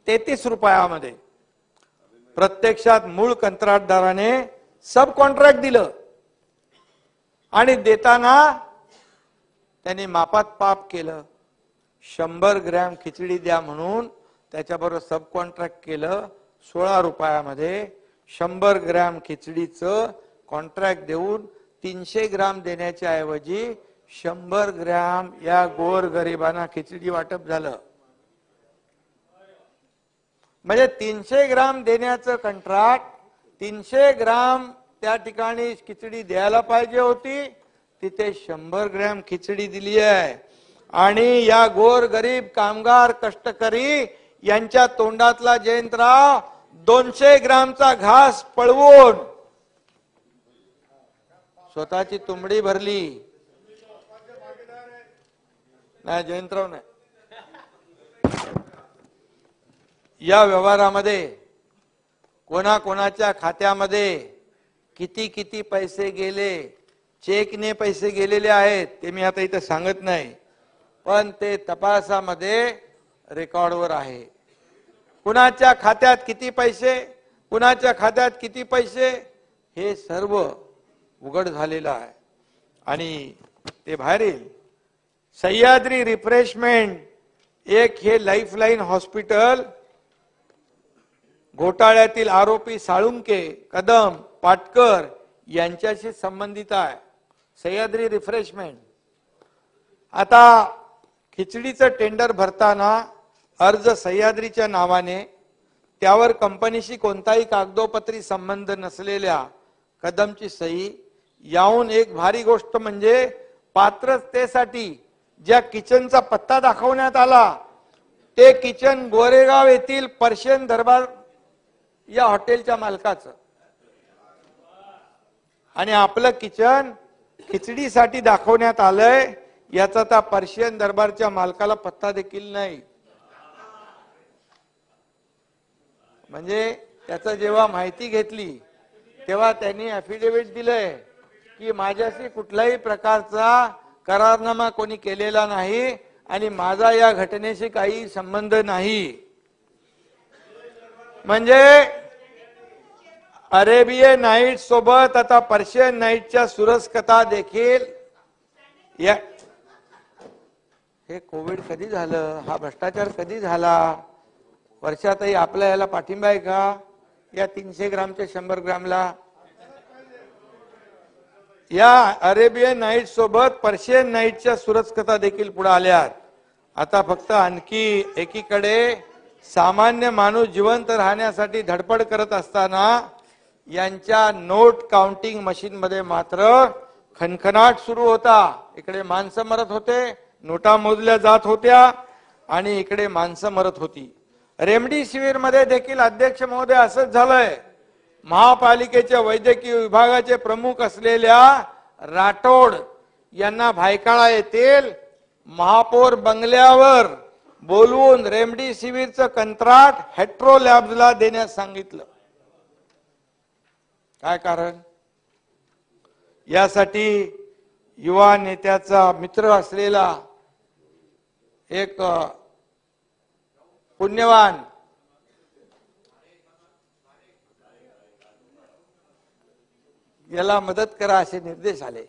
33 रुपयामध्ये. प्रत्यक्षात मूळ कंत्राटदाराने सब कॉन्ट्रॅक्ट दिलं आणि देताना त्यांनी मापात पाप केलं. 100 ग्रॅम खिचडी द्या म्हणून त्याच्याबरोबर सब कॉन्ट्रॅक्ट केलं. 16 रुपयामध्ये 100 ग्रॅम खिचडीचं कॉन्ट्रॅक्ट देऊन 300 ग्राम देण्याच्या ऐवजी 100 ग्रॅम या गोर गरिबांना खिचडी वाटप झालं. म्हणजे 300 ग्राम देण्याचं कंत्राट, 300 ग्राम त्या ठिकाणी खिचडी द्यायला पाहिजे होती, तिथे 100 ग्रॅम खिचडी दिली आहे. आणि या गोर गरीब कामगार कष्टकरी यांच्या तोंडातला जयंतराव 200 ग्रामचा घास पळवून स्वतःची तुंबडी भरली. नाही जयंतराव नाही. या व्यवहारामध्ये कोणाकोणाच्या खात्यामध्ये किती किती पैसे गेले, चेकने पैसे गेलेले आहेत ते मी आता इथं सांगत नाही, पण ते तपासामध्ये रेकॉर्डवर आहे. कुणाच्या खात्यात किती पैसे, कुणाच्या खात्यात किती पैसे हे सर्व उघड झालेलं आहे आणि ते बाहेर येईल. सह्याद्री रिफ्रेशमेंट एक हे लाईफलाईन हॉस्पिटल घोटाळ्यातील आरोपी साळुंके, कदम, पाटकर यांच्याशी संबंधित आहे. सह्याद्री रिफ्रेशमेंट. आता खिचडीचं टेंडर भरताना अर्ज सह्याद्रीच्या नावाने, त्यावर कंपनीशी कोणताही कागदोपत्री संबंध नसलेल्या कदमची सही. याहून एक भारी गोष्ट म्हणजे पात्रतेसाठी ज्या किचनचा पत्ता दाखवण्यात आला ते किचन गोरेगाव येथील पर्शियन दरबार या हॉटेलच्या मालकाचं, आणि आपलं किचन खिचडीसाठी दाखवण्यात आलंय याचा त्या पर्शियन दरबारच्या मालकाला पत्ता देखील नाही. म्हणजे त्याचं जेव्हा माहिती घेतली तेव्हा त्यांनी ऍफिडेव्हिट दिलंय की माझ्याशी कुठल्याही प्रकारचा करारनामा कोणी केलेला नाही आणि माझा या घटनेशी काही संबंध नाही. म्हणजे अरेबियन नाईट सोबत आता पर्शियन नाईटच्या सुरस कथा देखील या हे कोविड कधी झालं, हा भ्रष्टाचार कधी झाला, वर्षातही आपल्या याला पाठिंबा आहे का? या 300 ग्रामच्या 100 ग्रामला या अरेबियन नाईट सोबत पर्शियन नाईटच्या सुरज कथा देखील पुढे आल्यात. आता फक्त आणखी एकीकडे सामान्य माणूस जिवंत राहण्यासाठी धडपड करत असताना यांच्या नोट काउंटिंग मशीन मध्ये मात्र खनखनाट सुरू होता. इकडे माणसं मरत होते, नोटा मोजल्या जात होत्या आणि इकडे माणसं मरत होती. रेमडेसिवीर मध्ये देखील अध्यक्ष महोदय असंच झालंय. महापालिकेच्या वैद्यकीय विभागाचे प्रमुख असलेल्या राठोड यांना भायकाळा येतील महापौर बंगल्यावर बोलवून रेमडेसिवीरचं कंत्राट हेट्रो लॅब्सला देण्यास सांगितलं. काय कारण? यासाठी युवा नेत्याचा मित्र असलेला एक पुण्यवान याला मदत करा असे निर्देश आले.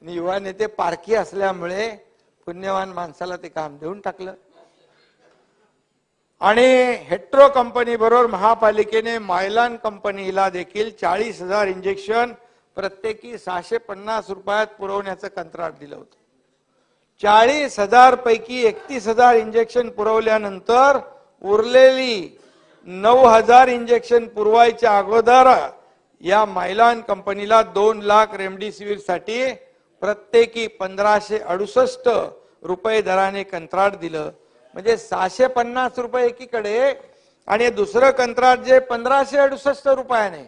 युवा नेते पारखी असल्यामुळे पुण्यवान माणसाला ते काम देऊन टाकलं. आणि हेट्रो कंपनी बरोबर महापालिकेने मायलान कंपनीला देखील 40,000 इंजेक्शन प्रत्येकी 650 रुपयात पुरवण्याचं कंत्राट दिलं होतं. 40,000 पैकी 31,000 इंजेक्शन पुरवल्यानंतर उरलेली 9,000 इंजेक्शन पुरवायच्या अगोदर या मायलान कंपनीला 2 लाख रेमडेसिवीर साठी प्रत्येकी 1568 रुपये दराने कंत्राट दिलं. म्हणजे 650 रुपये एकीकडे आणि दुसरं कंत्राट जे 1568 रुपयाने.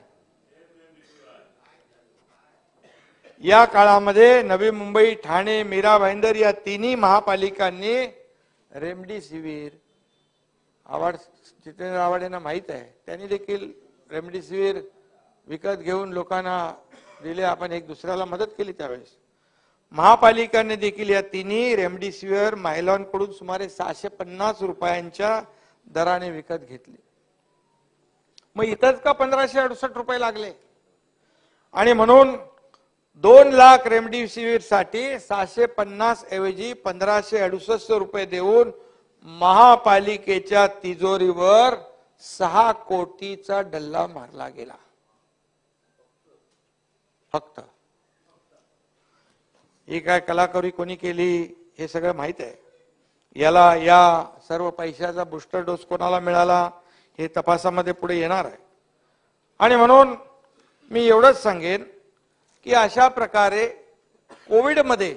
या काळामध्ये नवी मुंबई, ठाणे, मीरा भाईंदर या तिन्ही महापालिकांनी रेमडेसिवीर आवाड जितेंद्र आव्हाड यांना माहित आहे, त्यांनी देखील रेमडेसिवीर विकत घेऊन लोकांना दिले. आपण एक दुसऱ्याला मदत केली त्यावेळेस. महापालिकांनी देखील या तिन्ही रेमडेसिवीर मायलॉनकडून सुमारे 650 रुपयांच्या दराने विकत घेतले. मग इथंच का 1568 रुपये लागले? आणि म्हणून 2 लाख रेमडेसिवीर साठी 650 ऐवजी 1568 रुपये देऊन महापालिकेच्या तिजोरीवर 6 कोटीचा डल्ला मारला गेला. फक्त ही काय कलाकारी कोणी केली हे सगळं माहित आहे. याला या सर्व पैशाचा बूस्टर डोस कोणाला मिळाला हे तपासामध्ये पुढे येणार आहे. आणि म्हणून मी एवढंच सांगेन की अशा प्रकारे कोविड मध्ये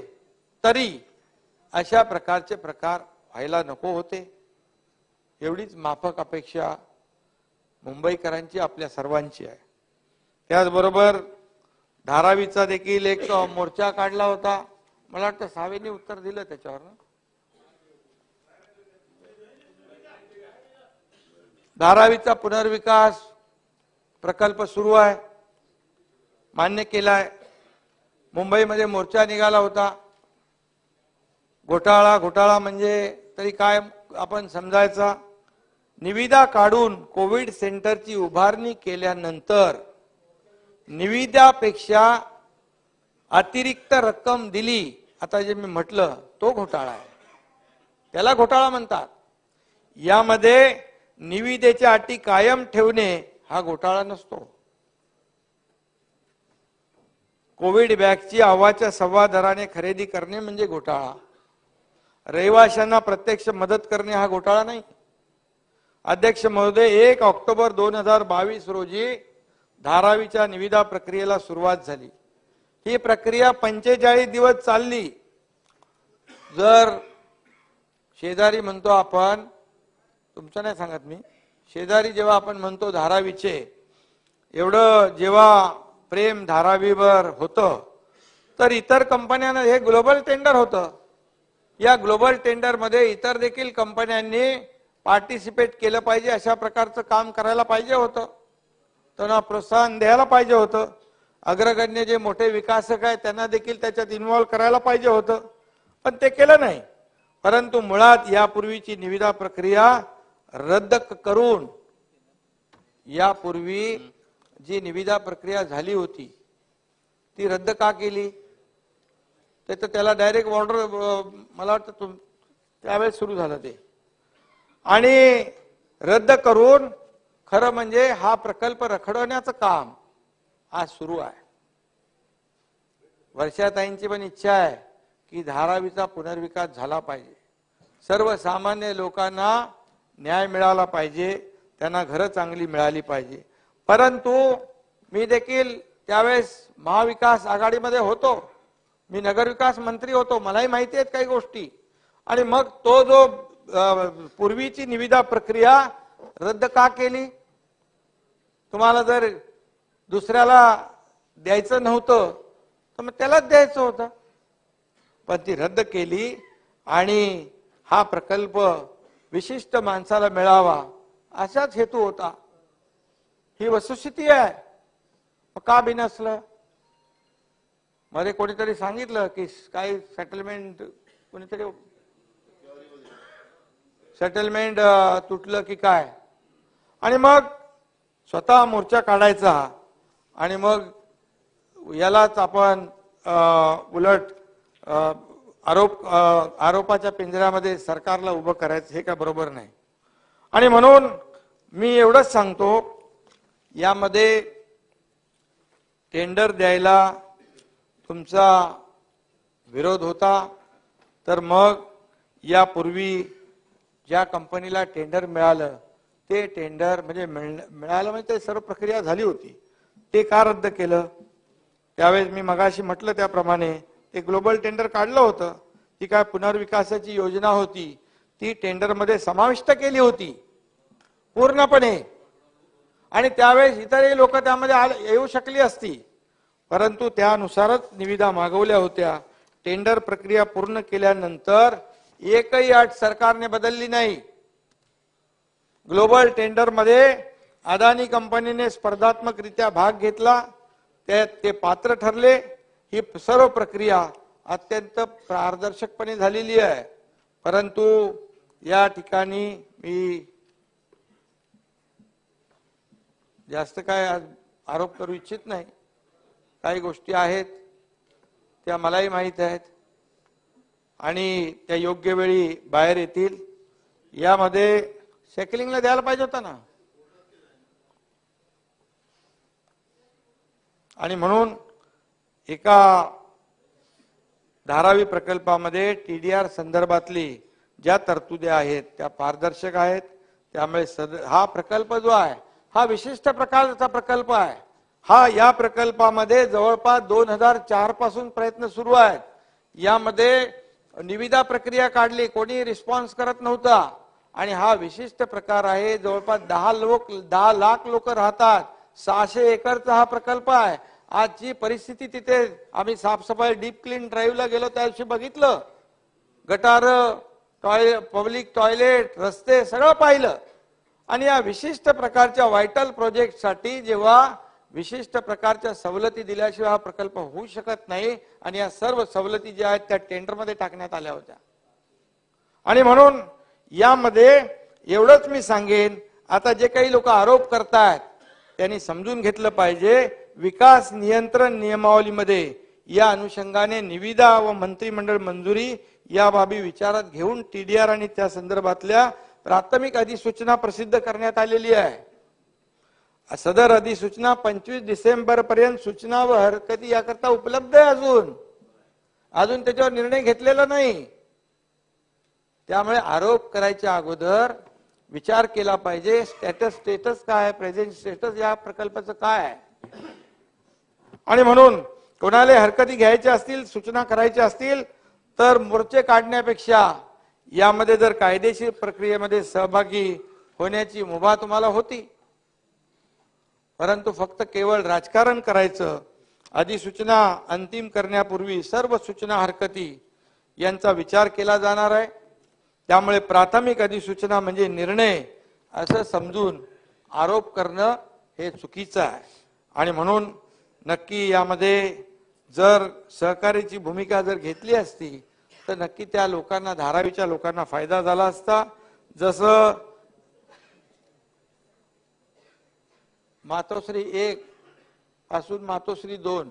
तरी अशा प्रकारचे प्रकार व्हायला नको होते. एवढीच माफक अपेक्षा मुंबईकरांची आपल्या सर्वांची आहे. त्याचबरोबर धारावीचा देखील एक मोर्चा काढला होता. मला वाटतं सावेंनी उत्तर दिलं त्याच्यावर. धारावीचा पुनर्विकास प्रकल्प सुरू आहे, मान्य केलाय. मुंबईमध्ये मोर्चा निघाला होता. घोटाळा म्हणजे तरी काय आपण समजायचा? निविदा काढून कोविड सेंटरची उभारणी केल्यानंतर निविदापेक्षा अतिरिक्त रक्कम दिली, आता जे मी म्हटलं तो घोटाळा आहे. त्याला घोटाळा म्हणतात. यामध्ये निविदेच्या अटी कायम ठेवणे हा घोटाळा नसतो. कोविड बॅगची अव्वाच्या सव्वा दराने खरेदी करणे म्हणजे घोटाळा. रहिवाशांना प्रत्यक्ष मदत करणे हा घोटाळा नाही. अध्यक्ष महोदय, 1 ऑक्टोबर 2022 रोजी धारावीच्या निविदा प्रक्रियेला सुरुवात झाली. ही प्रक्रिया 45 दिवस चालली. जर शेजारी म्हणतो आपण, तुमचं नाही सांगत मी, शेजारी जेव्हा आपण म्हणतो धारावीचे, एवढं जेव्हा प्रेम धारावीवर होतं, तर इतर कंपन्यांना हे ग्लोबल टेंडर होतं. या ग्लोबल टेंडर मध्ये इतर देखील कंपन्यांनी पार्टिसिपेट केलं पाहिजे, अशा प्रकारचं काम करायला पाहिजे होतं. त्यांना प्रोत्साहन द्यायला पाहिजे होतं. अग्रगण्य जे मोठे विकासक आहेत त्यांना देखील त्याच्यात इन्व्हॉल्व करायला पाहिजे होतं, पण ते केलं नाही. परंतु मुळात यापूर्वीची निविदा प्रक्रिया रद्द करून यापूर्वी जी निविदा प्रक्रिया झाली होती ती रद्द का केली? ते तर त्याला डायरेक्ट ऑर्डर मला वाटतं त्यावेळेस सुरू झालं ते, आणि रद्द करून खरं म्हणजे हा प्रकल्प रखडवण्याचं काम आज सुरू आहे. वर्षाताईंची पण इच्छा आहे की धारावीचा पुनर्विकास झाला पाहिजे, सर्वसामान्य लोकांना न्याय मिळाला पाहिजे, त्यांना घरं चांगली मिळाली पाहिजे. परंतु मी देखील त्यावेळेस महाविकास आघाडीमध्ये होतो, मी नगरविकास मंत्री होतो, मलाही माहिती आहेत काही गोष्टी. आणि मग तो जो पूर्वीची निविदा प्रक्रिया रद्द का केली? तुम्हाला जर दुसऱ्याला द्यायचं नव्हतं तर मग त्यालाच द्यायचं होतं, पण ती रद्द केली आणि हा प्रकल्प विशिष्ट माणसाला मिळावा असाच हेतू होता. ही वस्तुस्थिती आहे. का बिनसलं? मध्ये कोणीतरी सांगितलं की काही सेटलमेंट तुटलं की काय, आणि मग स्वतः मोर्चा काढायचा आणि मग यालाच आपण उलट आरोपाच्या पिंजऱ्यामध्ये सरकारला उभं करायचं, हे काय बरोबर नाही. आणि म्हणून मी एवढंच सांगतो, यामध्ये टेंडर द्यायला तुमचा विरोध होता, तर मग यापूर्वी ज्या कंपनीला टेंडर मिळालं ते टेंडर म्हणजे मिळालं म्हणजे ते सर्व प्रक्रिया झाली होती, ते का रद्द केलं? त्यावेळेस मी मगाशी म्हटलं त्याप्रमाणे ते ग्लोबल टेंडर काढलं होतं, ती काय पुनर्विकासाची योजना होती, ती टेंडरमध्ये समाविष्ट केली होती पूर्णपणे, आणि त्यावेळेस इतरही लोक त्यामध्ये येऊ शकली असती, परंतु त्यानुसारच निविदा मागवल्या होत्या. टेंडर प्रक्रिया पूर्ण केल्यानंतर एकही अट सरकारने बदलली नाही. ग्लोबल टेंडर मध्ये अदानी कंपनीने स्पर्धात्मकरित्या भाग घेतला, ते पात्र ठरले. ही सर्व प्रक्रिया अत्यंत पारदर्शकपणे झालेली आहे. परंतु या ठिकाणी मी जास्त काय आरोप करू इच्छित नाही. काही गोष्टी आहेत त्या मलाही माहित आहेत आणि त्या योग्य वेळी बाहेर येतील. यामध्ये शेकलिंगला द्यायला पाहिजे होता ना, आणि म्हणून एका धारावी प्रकल्पामध्ये टीडीआर संदर्भातली ज्या तरतुदी आहेत त्या पारदर्शक आहेत. त्यामुळे हा प्रकल्प जो आहे हा विशिष्ट प्रकारचा प्रकल्प आहे. या प्रकल्पामध्ये जवळपास 2004 पासून प्रयत्न सुरू आहेत. यामध्ये निविदा प्रक्रिया काढली, कोणी रिस्पॉन्स करत नव्हता, आणि हा विशिष्ट प्रकार आहे. जवळपास 10 लाख लोक राहतात. 600 एकरचा हा प्रकल्प आहे. आजची परिस्थिती तिथे आम्ही साफसफाई डीप क्लीन ड्राईव्हला गेलो त्या दिवशी बघितलं, गटार, पब्लिक टॉयलेट, रस्ते सगळं पाहिलं. आणि या विशिष्ट प्रकारच्या व्हायटल प्रोजेक्ट साठी जेव्हा विशिष्ट प्रकारच्या सवलती दिल्याशिवाय हा प्रकल्प होऊ शकत नाही, आणि या सर्व सवलती ज्या आहेत त्या टेंडरमध्ये टाकण्यात आल्या होत्या. आणि म्हणून यामध्ये एवढंच मी सांगेन, आता जे काही लोक आरोप करतायत त्यांनी समजून घेतलं पाहिजे, विकास नियंत्रण नियमावलीमध्ये या अनुषंगाने निविदा व मंत्रिमंडळ मंजुरी या बाबी विचारात घेऊन टीडीआर आणि त्या संदर्भातल्या प्राथमिक अधिसूचना प्रसिद्ध करण्यात आलेली आहे. सदर अधिसूचना 25 डिसेंबर पर्यंत सूचना व हरकती याकरता उपलब्ध आहे. अजून त्याच्यावर निर्णय घेतलेला नाही. त्यामुळे आरोप करायच्या अगोदर विचार केला पाहिजे, स्टेटस काय आहे, प्रेझेंट स्टेटस या प्रकल्पाचं काय आहे. आणि म्हणून कोणाला हरकती घ्यायच्या असतील, सूचना करायच्या असतील तर मोर्चे काढण्यापेक्षा यामध्ये जर कायदेशीर प्रक्रियेमध्ये सहभागी होण्याची मुभा तुम्हाला होती, परंतु फक्त केवळ राजकारण करायचं. अधिसूचना अंतिम करण्यापूर्वी सर्व सूचना हरकती यांचा विचार केला जाणार आहे. त्यामुळे प्राथमिक अधिसूचना म्हणजे निर्णय असं समजून आरोप करणं हे चुकीचं आहे. आणि म्हणून नक्की यामध्ये जर सहकार्याची भूमिका जर घेतली असती तर नक्की त्या लोकांना, धारावीच्या लोकांना फायदा झाला असता. जसं मातोश्री 1 पासून मातोश्री 2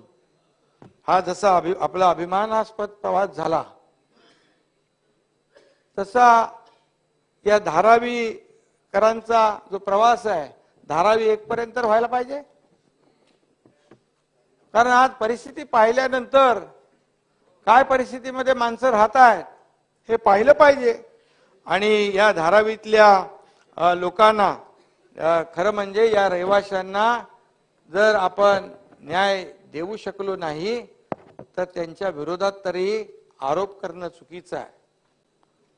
हा जसा आपला अभिमानास्पद प्रवास झाला तसा या धारावीकरांचा जो प्रवास आहे धारावी 1 पर्यंत व्हायला पाहिजे. कारण आज परिस्थिती पाहिल्यानंतर काय परिस्थितीमध्ये माणसं राहत आहेत हे पाहिलं पाहिजे. आणि या धारावीतल्या लोकांना खरं म्हणजे या रहिवाशांना जर आपण न्याय देऊ शकलो नाही तर त्यांच्या विरोधात तरी आरोप करणं चुकीचं आहे.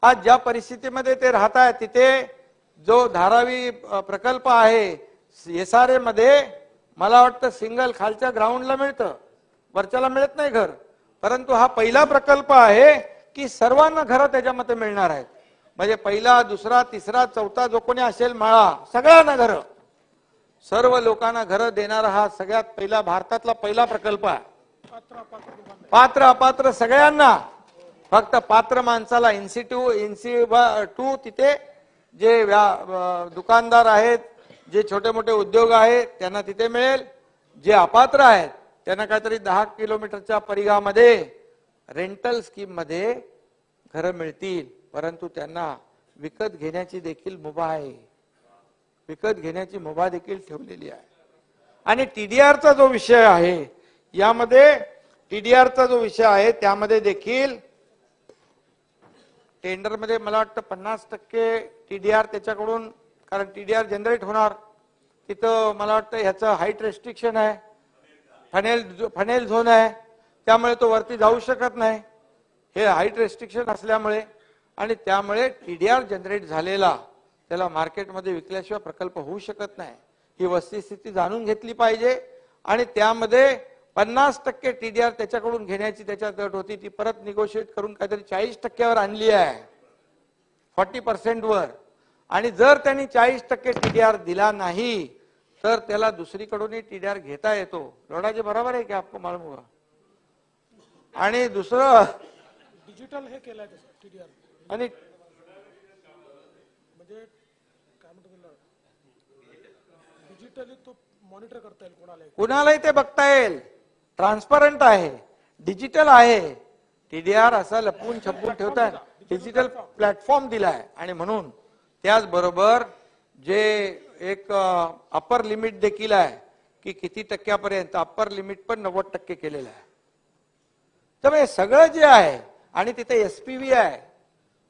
आज ज्या परिस्थितीमध्ये ते राहत आहेत तिथे जो धारावी प्रकल्प आहे SRA मध्ये मला वाटतं सिंगल खालच्या ग्राउंडला मिळतं, वरच्याला मिळत नाही घर. परंतु हा पहिला प्रकल्प आहे की सर्वांना घरं त्याच्यामध्ये मिळणार आहेत. म्हणजे पहिला, दुसरा, तिसरा, चौथा जो कोणी असेल माळा सगळ्यांना घरं, सर्व लोकांना घरं देणारा हा सगळ्यात पहिला भारतातला पहिला प्रकल्प आहे. पात्र अपात्र सगळ्यांना. फक्त पात्र माणसाला NC2 तिथे जे दुकानदार आहेत, जे छोटे मोठे उद्योग आहेत त्यांना तिथे मिळेल. जे अपात्र आहेत त्यांना काहीतरी 10 किलोमीटरच्या परिघामध्ये रेंटल स्कीम मध्ये घरं मिळतील. परंतु त्यांना विकत घेण्याची देखील मुभा आहे, विकत घेण्याची मुभा देखील ठेवलेली आहे. आणि TDRचा जो विषय आहे यामध्ये TDRचा जो विषय आहे त्यामध्ये देखील टेंडरमध्ये मला वाटतं 50% TDR त्याच्याकडून, कारण TDR जनरेट होणार तिथं मला वाटतं ह्याचं हाईट रेस्ट्रिक्शन आहे, फनेल झोन आहे, त्यामुळे तो वरती जाऊ शकत नाही. हे हाईट रेस्ट्रिक्शन असल्यामुळे आणि त्यामुळे TDR जनरेट झालेला त्याला मार्केटमध्ये विकल्याशिवाय प्रकल्प होऊ शकत नाही. ही वस्तुस्थिती जाणून घेतली पाहिजे. आणि त्यामध्ये 50% TDR त्याच्याकडून घेण्याची त्याच्यात अट होती, ती परत निगोशिएट करून काहीतरी 40%वर आणली आहे, 40% वर. आणि जर त्यांनी 40% TDR दिला नाही तर त्याला दुसरीकडूनही TDR घेता येतो. लोडाचे बरोबर आहे की आपको मालूम होगा. आणि दुसरं डिजिटल हे केलंय TDR आणि म्हणजे काय म्हणतो डिजिटली तो मॉनिटर करता येईल कुणालाही ते बघता येईल. ट्रान्सपरंट आहे, डिजिटल आहे. TDR असं लपवून छपून ठेवतात, डिजिटल प्लॅटफॉर्म दिलाय. आणि म्हणून त्याचबरोबर जे एक अप्पर लिमिट देखील आहे की किती टक्क्यापर्यंत, अप्पर लिमिट पण 90% केलेलं आहे. त्यामुळे सगळं जे आहे आणि तिथे SPV आहे,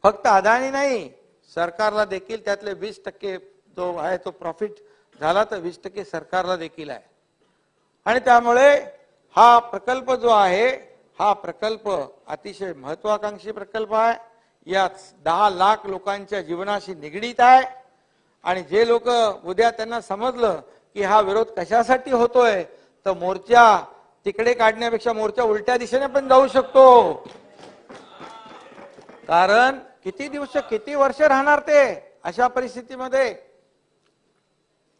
फक्त अदानी नाही, सरकारला देखील त्यातले 20% जो आहे तो प्रॉफिट झाला तर 20% सरकारला देखील आहे. आणि त्यामुळे हा प्रकल्प जो आहे हा प्रकल्प अतिशय महत्वाकांक्षी प्रकल्प आहे. यात 10 लाख लोकांच्या जीवनाशी निगडीत आहे. आणि जे लोक उद्या त्यांना समजलं की हा विरोध कशासाठी होतोय तर मोर्चा तिकडे काढण्यापेक्षा मोर्चा उलट्या दिशेने पण जाऊ शकतो. कारण किती दिवस किती वर्ष राहणार ते अशा परिस्थितीमध्ये.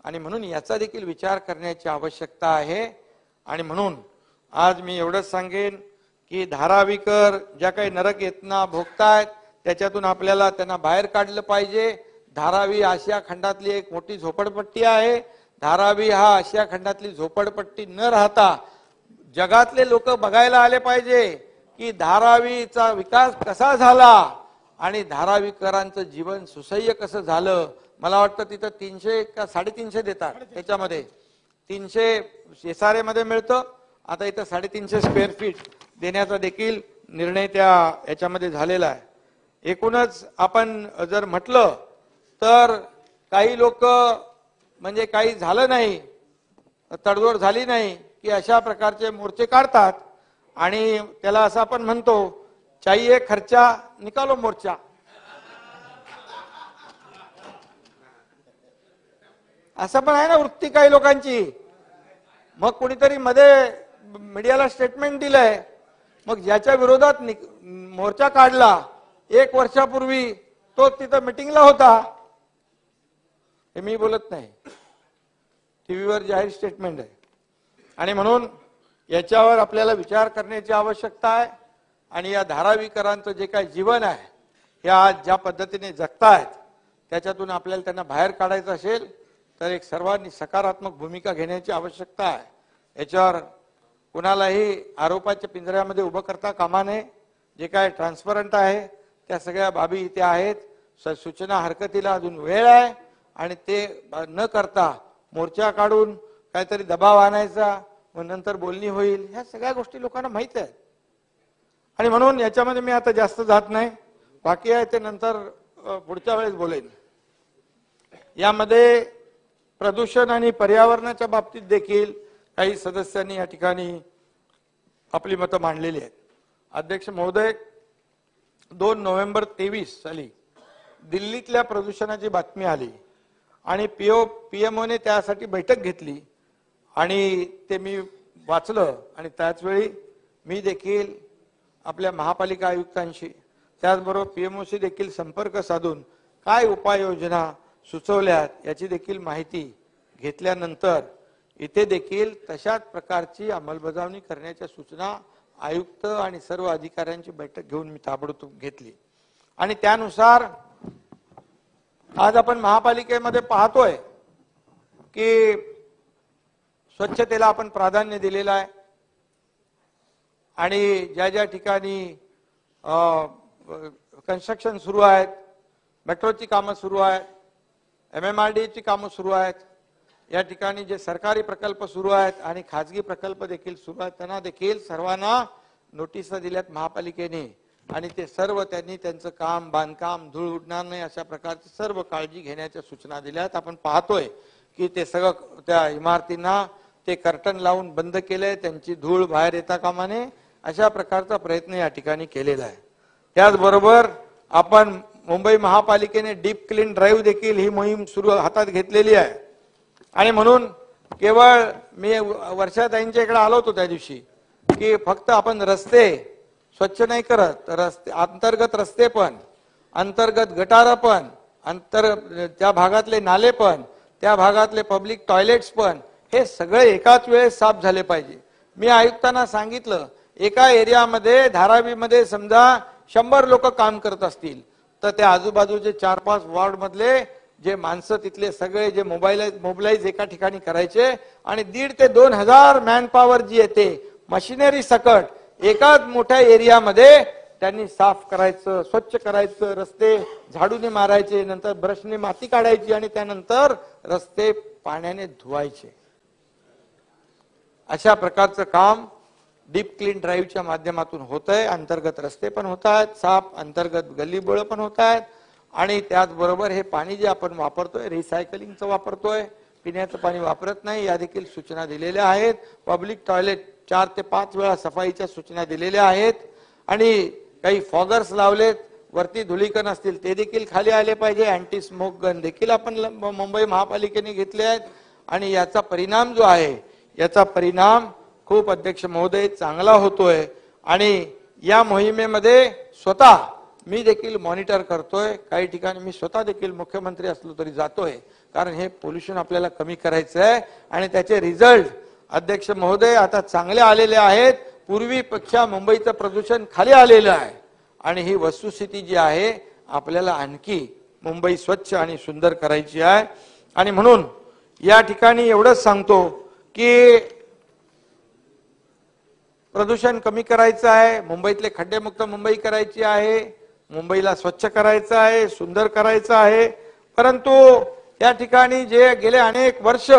आणि म्हणून याचा देखील विचार करण्याची आवश्यकता आहे. आणि म्हणून आज मी एवढंच सांगेन की धारावीकर ज्या काही नरक यातना भोगतायत त्याच्यातून आपल्याला त्यांना बाहेर काढलं पाहिजे. धारावी आशिया खंडातली एक मोठी झोपडपट्टी आहे. धारावी हा आशिया खंडातली झोपडपट्टी न राहता जगातले लोक बघायला आले पाहिजे की धारावीचा विकास कसा झाला आणि धारावीकरांचं जीवन सुसह्य कसं झालं. मला वाटतं तिथं 300 का 350 देतात, त्याच्यामध्ये 300 SRA मध्ये मिळतं. आता इथं 350 स्क्वेअर फीट देण्याचा देखील निर्णय त्या याच्यामध्ये झालेला आहे. एकूणच आपण जर म्हटलं तर काही लोक म्हणजे काही झालं नाही, तडजोड झाली नाही की अशा प्रकारचे मोर्चे काढतात आणि त्याला असं आपण म्हणतो चाहिए खर्चा निकालो मोर्चा. असं पण आहे ना वृत्ती काही लोकांची. मग कोणीतरी मध्ये मीडियाला स्टेटमेंट दिलंय, मग ज्याच्या विरोधात मोर्चा काढला 1 वर्षापूर्वी तो तिथं मिटिंगला होता. हे मी बोलत नाही, टीव्हीवर जाहीर स्टेटमेंट आहे. आणि म्हणून याच्यावर आपल्याला विचार करण्याची आवश्यकता आहे. आणि या धारावीकरांचं जे काही जीवन आहे हे आज ज्या पद्धतीने जगतायत त्याच्यातून आपल्याला त्यांना बाहेर काढायचं असेल तर एक सर्वांनी सकारात्मक भूमिका घेण्याची आवश्यकता आहे. याच्यावर कुणालाही आरोपाच्या पिंजऱ्यामध्ये उभं करता कामा नये. जे काय ट्रान्सपरंट आहे त्या सगळ्या बाबी इथे आहेत. सूचना हरकतीला अजून वेळ आहे आणि ते न करता मोर्चा काढून काहीतरी दबाव आणायचा व नंतर बोलणी होईल, ह्या सगळ्या गोष्टी लोकांना माहित आहेत. आणि म्हणून याच्यामध्ये मी आता जास्त जात नाही. बाकी आहे ते नंतर पुढच्या वेळेस बोलेन. यामध्ये प्रदूषण आणि पर्यावरणाच्या बाबतीत देखील काही सदस्यांनी या ठिकाणी आपली मतं मांडलेली आहेत. अध्यक्ष महोदय, 2 नोव्हेंबर 23 साली दिल्लीतल्या प्रदूषणाची बातमी आली आणि पीएमओने त्यासाठी बैठक घेतली आणि ते मी वाचलं. आणि त्याचवेळी मी देखील आपल्या महापालिका आयुक्तांशी त्याचबरोबर पीएमओशी देखील संपर्क साधून काय उपाययोजना सुचवल्यात याची देखील माहिती घेतल्यानंतर इथे देखील तशाच प्रकारची अंमलबजावणी करण्याच्या सूचना आयुक्त आणि सर्व अधिकाऱ्यांची बैठक घेऊन मी ताबडतोब घेतली. आणि त्यानुसार आज आपण महापालिकेमध्ये पाहतोय की स्वच्छतेला आपण प्राधान्य दिलेलं आहे आणि ज्या ज्या ठिकाणी कन्स्ट्रक्शन सुरू आहेत, मेट्रोची कामं सुरू आहेत, MMRDAची कामं सुरू आहेत, या ठिकाणी जे सरकारी प्रकल्प सुरू आहेत आणि खाजगी प्रकल्प देखील सुरू आहेत, त्यांना देखील सर्वांना नोटिसा दिल्यात महापालिकेने आणि ते सर्व त्यांनी त्यांचं काम बांधकाम धूळ उडणार नाही अशा प्रकारची सर्व काळजी घेण्याच्या सूचना दिल्यात. आपण पाहतोय की ते सगळं त्या इमारतींना ते कर्टन लावून बंद केलंय, त्यांची धूळ बाहेर येता कामा नये अशा प्रकारचा प्रयत्न या ठिकाणी केलेला आहे. त्याचबरोबर आपण मुंबई महापालिकेने डीप क्लीन ड्राईव्ह देखील ही मोहीम सुरू हातात घेतलेली आहे. आणि म्हणून केवळ मी वर्षाताईंच्या इकडे आलो होतो त्या दिवशी की फक्त आपण रस्ते स्वच्छ नाही करत, रस्ते अंतर्गत रस्ते पण, अंतर्गत गटार पण, त्या भागातले नाले पण, त्या भागातले पब्लिक टॉयलेट्स पण, हे सगळे एकाच वेळेस साफ झाले पाहिजे. मी आयुक्तांना सांगितलं एका एरियामध्ये धारावीमध्ये समजा 100 लोक काम करत असतील तर त्या आजूबाजूचे 4-5 वॉर्ड मधले जे माणसं तिथले सगळे जे मोबाईलाइज एका ठिकाणी करायचे आणि 1,500 ते 2,000 मॅन पॉवर जी येते मशिनरी सकट एकाच मोठ्या एरियामध्ये त्यांनी साफ करायचं, स्वच्छ करायचं, रस्ते झाडूने मारायचे, नंतर ब्रशने माती काढायची आणि त्यानंतर रस्ते पाण्याने धुवायचे. अशा प्रकारचं काम डीप क्लीन ड्राईव्हच्या माध्यमातून होत आहे. अंतर्गत रस्ते पण होत आहेत साफ, अंतर्गत गल्लीबोळ पण होत आहेत आणि त्याचबरोबर हे पाणी जे आपण वापरतोय रिसायकलिंगचं वापरतोय, पिण्याचं पाणी वापरत नाही या देखील सूचना दिलेल्या आहेत. पब्लिक टॉयलेट 4 ते 5 वेळा सफाईच्या सूचना दिलेल्या आहेत आणि काही फॉगर्स लावलेत, वरती धुलीकण असतील ते देखील खाली आले पाहिजे. अँटी स्मोक गन देखील आपण मुंबई महापालिकेने घेतले आहेत आणि याचा परिणाम जो आहे याचा परिणाम खूप अध्यक्ष महोदय चांगला होतोय. आणि या मोहिमेमध्ये स्वतः मी देखील मॉनिटर करतोय. काही ठिकाणी मी स्वतः देखील मुख्यमंत्री असलो तरी जातोय, कारण हे पोल्युशन आपल्याला कमी करायचं आहे आणि त्याचे रिझल्ट अध्यक्ष महोदय आता चांगले आलेले आहेत. पूर्वीपेक्षा मुंबईचं प्रदूषण खाली आलेलं आहे आणि ही वस्तुस्थिती जी आहे आपल्याला आणखी मुंबई स्वच्छ आणि सुंदर करायची आहे. आणि म्हणून या ठिकाणी एवढंच सांगतो की प्रदूषण कमी करायचं आहे, मुंबईतले खड्डेमुक्त मुंबई करायची आहे, मुंबईला स्वच्छ करायचं आहे, सुंदर करायचं आहे. परंतु या ठिकाणी जे गेले अनेक वर्ष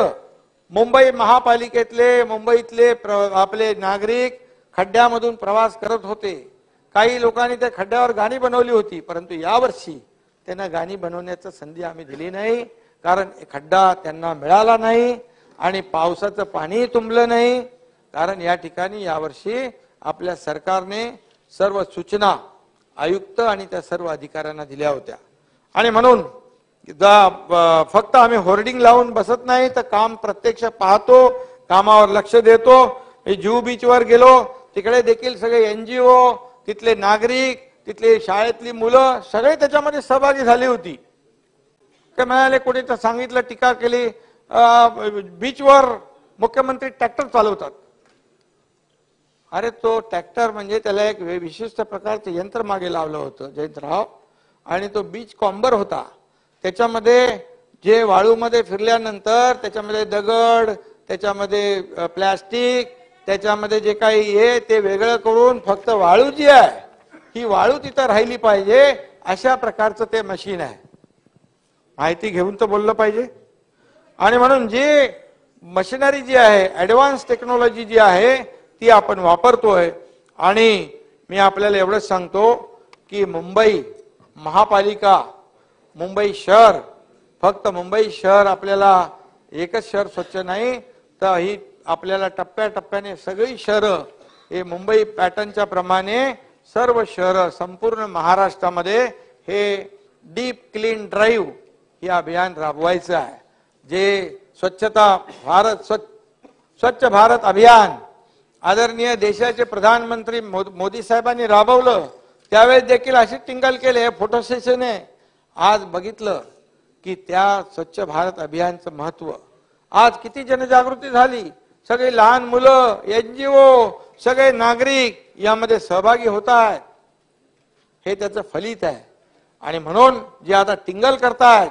मुंबई महापालिकेतले मुंबईतले आपले नागरिक खड्ड्यामधून प्रवास करत होते, काही लोकांनी त्या खड्ड्यावर गाणी बनवली होती, परंतु यावर्षी त्यांना गाणी बनवण्याची संधी आम्ही दिली नाही, कारण खड्डा त्यांना मिळाला नाही आणि पावसाचं पाणी तुंबलं नाही. कारण या ठिकाणी यावर्षी आपल्या सरकारने सर्व सूचना आयुक्त आणि त्या सर्व अधिकाऱ्यांना दिल्या होत्या. आणि म्हणून फक्त आम्ही होर्डिंग लावून बसत नाही तर काम प्रत्यक्ष पाहतो, कामावर लक्ष देतो. जुहू बीचवर गेलो, तिकडे देखील सगळे NGO, तिथले नागरिक, तिथले शाळेतली मुलं सगळे त्याच्यामध्ये सहभागी झाली होती. ते म्हणाले, कोणी तर सांगितलं, टीका केली, बीचवर मुख्यमंत्री ट्रॅक्टर चालवतात. अरे तो ट्रॅक्टर म्हणजे त्याला एक विशिष्ट प्रकारचं यंत्र मागे लावलं होतं जयंतराव, आणि तो बीच कॉम्बर होता. त्याच्यामध्ये जे वाळूमध्ये फिरल्यानंतर त्याच्यामध्ये दगड, त्याच्यामध्ये प्लॅस्टिक, त्याच्यामध्ये जे काही आहे ते वेगळं करून फक्त वाळू जी आहे ही वाळू तिथं राहिली पाहिजे अशा प्रकारचं ते मशीन आहे. माहिती घेऊन तर बोललं पाहिजे. आणि म्हणून जी मशिनरी जी आहे ऍडव्हान्स टेक्नॉलॉजी जी आहे ती आपण वापरतोय. आणि मी आपल्याला एवढंच सांगतो की मुंबई महापालिका, मुंबई शहर, फक्त मुंबई शहर आपल्याला एकच शहर स्वच्छ नाही तर ही आपल्याला टप्प्याटप्प्याने सगळी शहरं हे मुंबई पॅटर्नच्या प्रमाणे सर्व शहरं संपूर्ण महाराष्ट्रामध्ये हे डीप क्लीन ड्राईव्ह हे अभियान राबवायचं आहे. जे स्वच्छता भारत स्वच्छ भारत अभियान आदरणीय देशाचे प्रधानमंत्री मोदी साहेबांनी राबवलं त्यावेळेस देखील अशी टिंगल केले फोटो सेशन आहे. आज बघितलं की त्या स्वच्छ भारत अभियानचं महत्व आज किती जनजागृती झाली. सगळे लहान मुलं, NGO, सगळे नागरिक यामध्ये सहभागी होत आहेत. हे त्याचं फलित आहे. आणि म्हणून जे आता टिंगल करतायत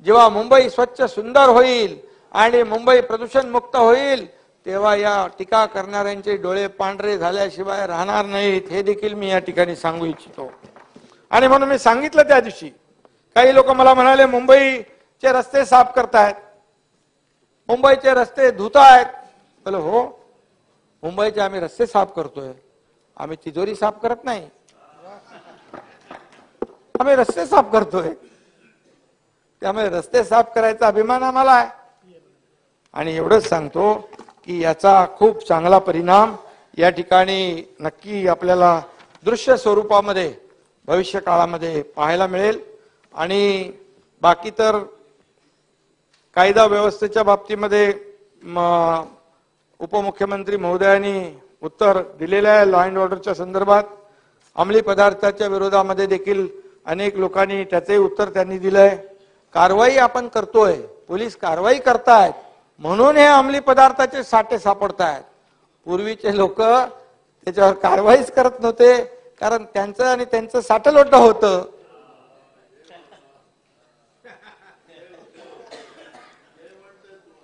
जेव्हा मुंबई स्वच्छ सुंदर होईल आणि मुंबई प्रदूषण मुक्त होईल तेव्हा या टीका करणाऱ्यांचे डोळे पांढरे झाल्याशिवाय राहणार नाहीत हे देखील मी या ठिकाणी सांगू इच्छितो. आणि म्हणून मी सांगितलं त्या दिवशी काही लोक मला म्हणाले मुंबईचे रस्ते साफ करतायत, मुंबईचे रस्ते धुतायत. बोल हो, मुंबईचे आम्ही रस्ते साफ करतोय, आम्ही तिजोरी साफ करत नाही, आम्ही रस्ते साफ करतोय. त्यामुळे रस्ते साफ करायचा अभिमान आम्हाला आहे. आणि एवढंच सांगतो की याचा खूप चांगला परिणाम या ठिकाणी नक्की आपल्याला दृश्य स्वरूपामध्ये भविष्य काळामध्ये पाहायला मिळेल. आणि बाकी तर कायदा व्यवस्थेच्या बाबतीमध्ये उपमुख्यमंत्री महोदयांनी उत्तर दिलेलं आहे. लॉ अँड ऑर्डरच्या संदर्भात अंमली पदार्थाच्या विरोधामध्ये देखील अनेक लोकांनी त्याचे उत्तर त्यांनी दिलंय. कारवाई आपण करतोय, पोलीस कारवाई करतायत म्हणून हे अंमली पदार्थाचे साठे सापडतायत. पूर्वीचे लोक त्याच्यावर कारवाईच करत नव्हते कारण त्यांचं आणि त्यांचं साठलोट होतं.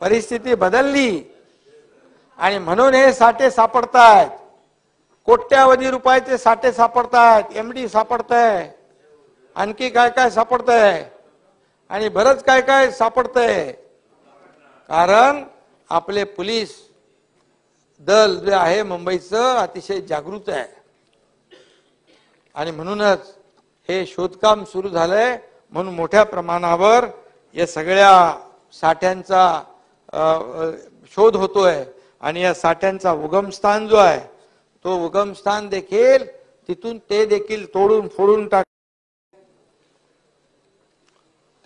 परिस्थिती बदलली आणि म्हणून हे साठे सापडतायत. कोट्यावधी रुपयाचे साठे सापडतायत, MD सापडतंय, आणखी काय काय सापडतंय आणि बरंच काय काय सापडतंय. कारण आपले पोलीस दल जे आहे मुंबईचं अतिशय जागृत आहे. आणि म्हणूनच हे शोधकाम सुरू झालंय. म्हणून मोठ्या प्रमाणावर या सगळ्या साठ्यांचा शोध होतोय. आणि या साठ्यांचा उगमस्थान जो आहे तो उगमस्थान देखील तिथून ते देखील तोडून फोडून टाक.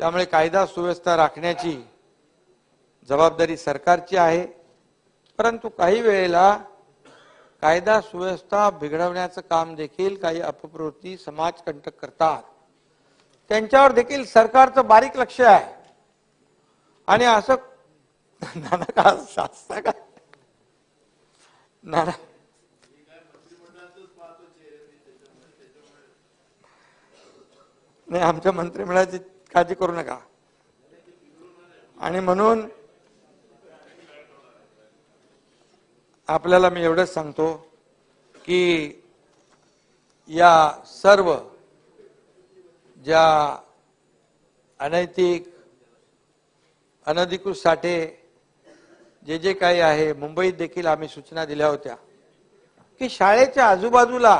त्यामुळे कायदा सुव्यवस्था राखण्याची जबाबदारी सरकारची आहे. परंतु काही वेळेला कायदा सुव्यवस्था बिघडवण्याचं काम देखील काही अपप्रवृत्ती समाजकंटक करतात. त्यांच्यावर देखील सरकारचं बारीक लक्ष आहे. आणि असं नाना का शास्त्र का नाना नाही, आमच्या मंत्रिमंडळाची काळजी करू नका. आणि म्हणून आपल्याला मी एवढंच सांगतो की या सर्व ज्या अनैतिक अनधिकृत साठे जे काही आहे मुंबईत देखील आम्ही सूचना दिल्या होत्या की शाळेच्या आजूबाजूला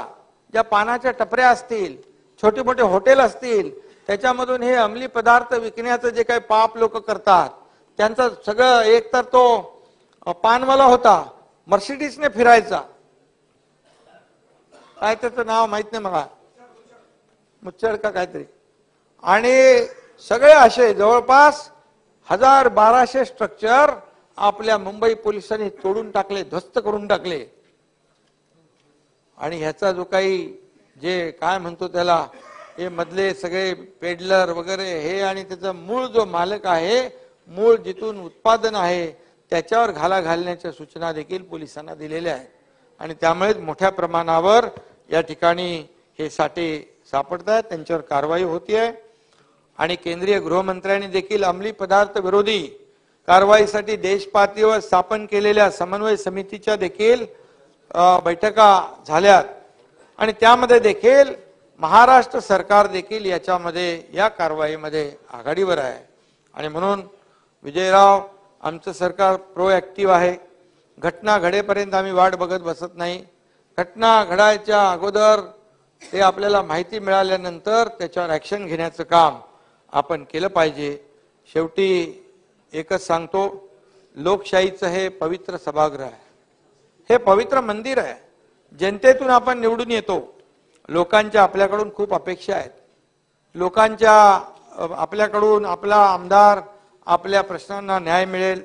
ज्या पानाच्या टपऱ्या असतील, छोटे मोठे हॉटेल असतील, त्याच्यामधून हे अंमली पदार्थ विकण्याचं जे काही पाप लोक करतात त्यांचं सगळं, एक तर तो पानवाला होता मर्सिडीजने फिरायचा, काय त्याचं नाव माहित नाही मला, मुच्चड का काहीतरी. आणि सगळे असे जवळपास 1200 स्ट्रक्चर आपल्या मुंबई पोलिसांनी तोडून टाकले, ध्वस्त करून टाकले. आणि ह्याचा जो काही जे काय म्हणतो त्याला हे मधले सगळे पेडलर वगैरे हे आणि त्याचा मूळ जो मालक आहे, मूळ जिथून उत्पादन आहे त्याच्यावर घाला घालण्याच्या सूचना देखील पोलिसांना दिलेल्या आहेत. आणि त्यामुळे मोठ्या प्रमाणावर या ठिकाणी हे साठे सापडतात, त्यांच्यावर कारवाई होतीये. आणि केंद्रीय गृहमंत्र्यांनी देखील अंमली पदार्थ विरोधी कारवाईसाठी देशपातळीवर स्थापन केलेल्या समन्वय समितीच्या देखील बैठका झाल्यात आणि त्यामध्ये देखील महाराष्ट्र सरकार देखील याच्यामध्ये या कारवाईमध्ये आघाडीवर आहे आणि म्हणून विजयराव आमचं सरकार प्रोएक्टिव्ह आहे. घटना घडेपर्यंत आम्ही वाट बघत बसत नाही. घटना घडायच्या अगोदर ते आपल्याला माहिती मिळाल्यानंतर त्याच्यावर ऍक्शन घेण्याचं काम आपण केलं पाहिजे. शेवटी एकच सांगतो, लोकशाहीचं हे पवित्र सभागृह आहे, हे पवित्र मंदिर आहे. जनतेतून आपण निवडून येतो. लोकांच्या आपल्याकडून खूप अपेक्षा आहेत. लोकांच्या आपल्याकडून आपला आमदार आपल्या प्रश्नांना न्याय मिळेल,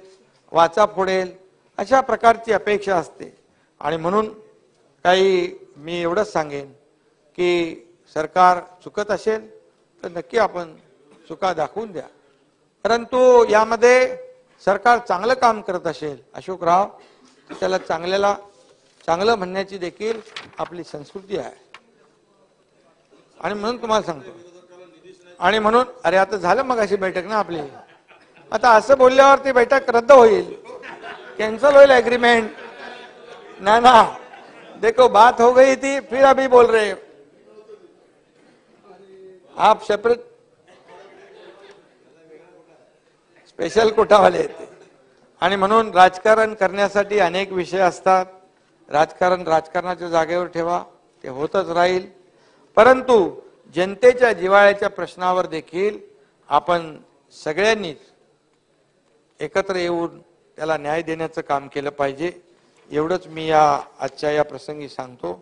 वाचा फोडेल, अशा प्रकारची अपेक्षा असते. आणि म्हणून मी एवढंच सांगेन की सरकार चुकत असेल तर नक्की आपण चुका दाखवून द्या. परंतु यामध्ये सरकार चांगलं काम करत असेल अशोकराव, त्याला चांगल्याला चांगलं म्हणण्याची देखील आपली संस्कृती आहे. आणि म्हणून तुम्हाला सांगतो, आणि म्हणून अरे आता झालं मग अशी बैठक ना आपली, आता असं बोलल्यावर ती बैठक रद्द होईल, कैंसिल होईल एग्रीमेंट. ना ना, देखो बात हो गई थी, फिर अभी बोल रहे हो आप. सेपरेट स्पेशल कोटावाले येते. आणि म्हणून राजकारण करण्यासाठी अनेक विषय असतात. राजकारणाच्या जागेवर ठेवा, ते होतच राहील. परंतु जनतेच्या जिव्हाळ्याच्या प्रश्नावर देखील आपण सगळ्यांनीच एकत्र येऊन त्याला न्याय देण्याचं काम केलं पाहिजे. एवढंच मी आजच्या या प्रसंगी सांगतो.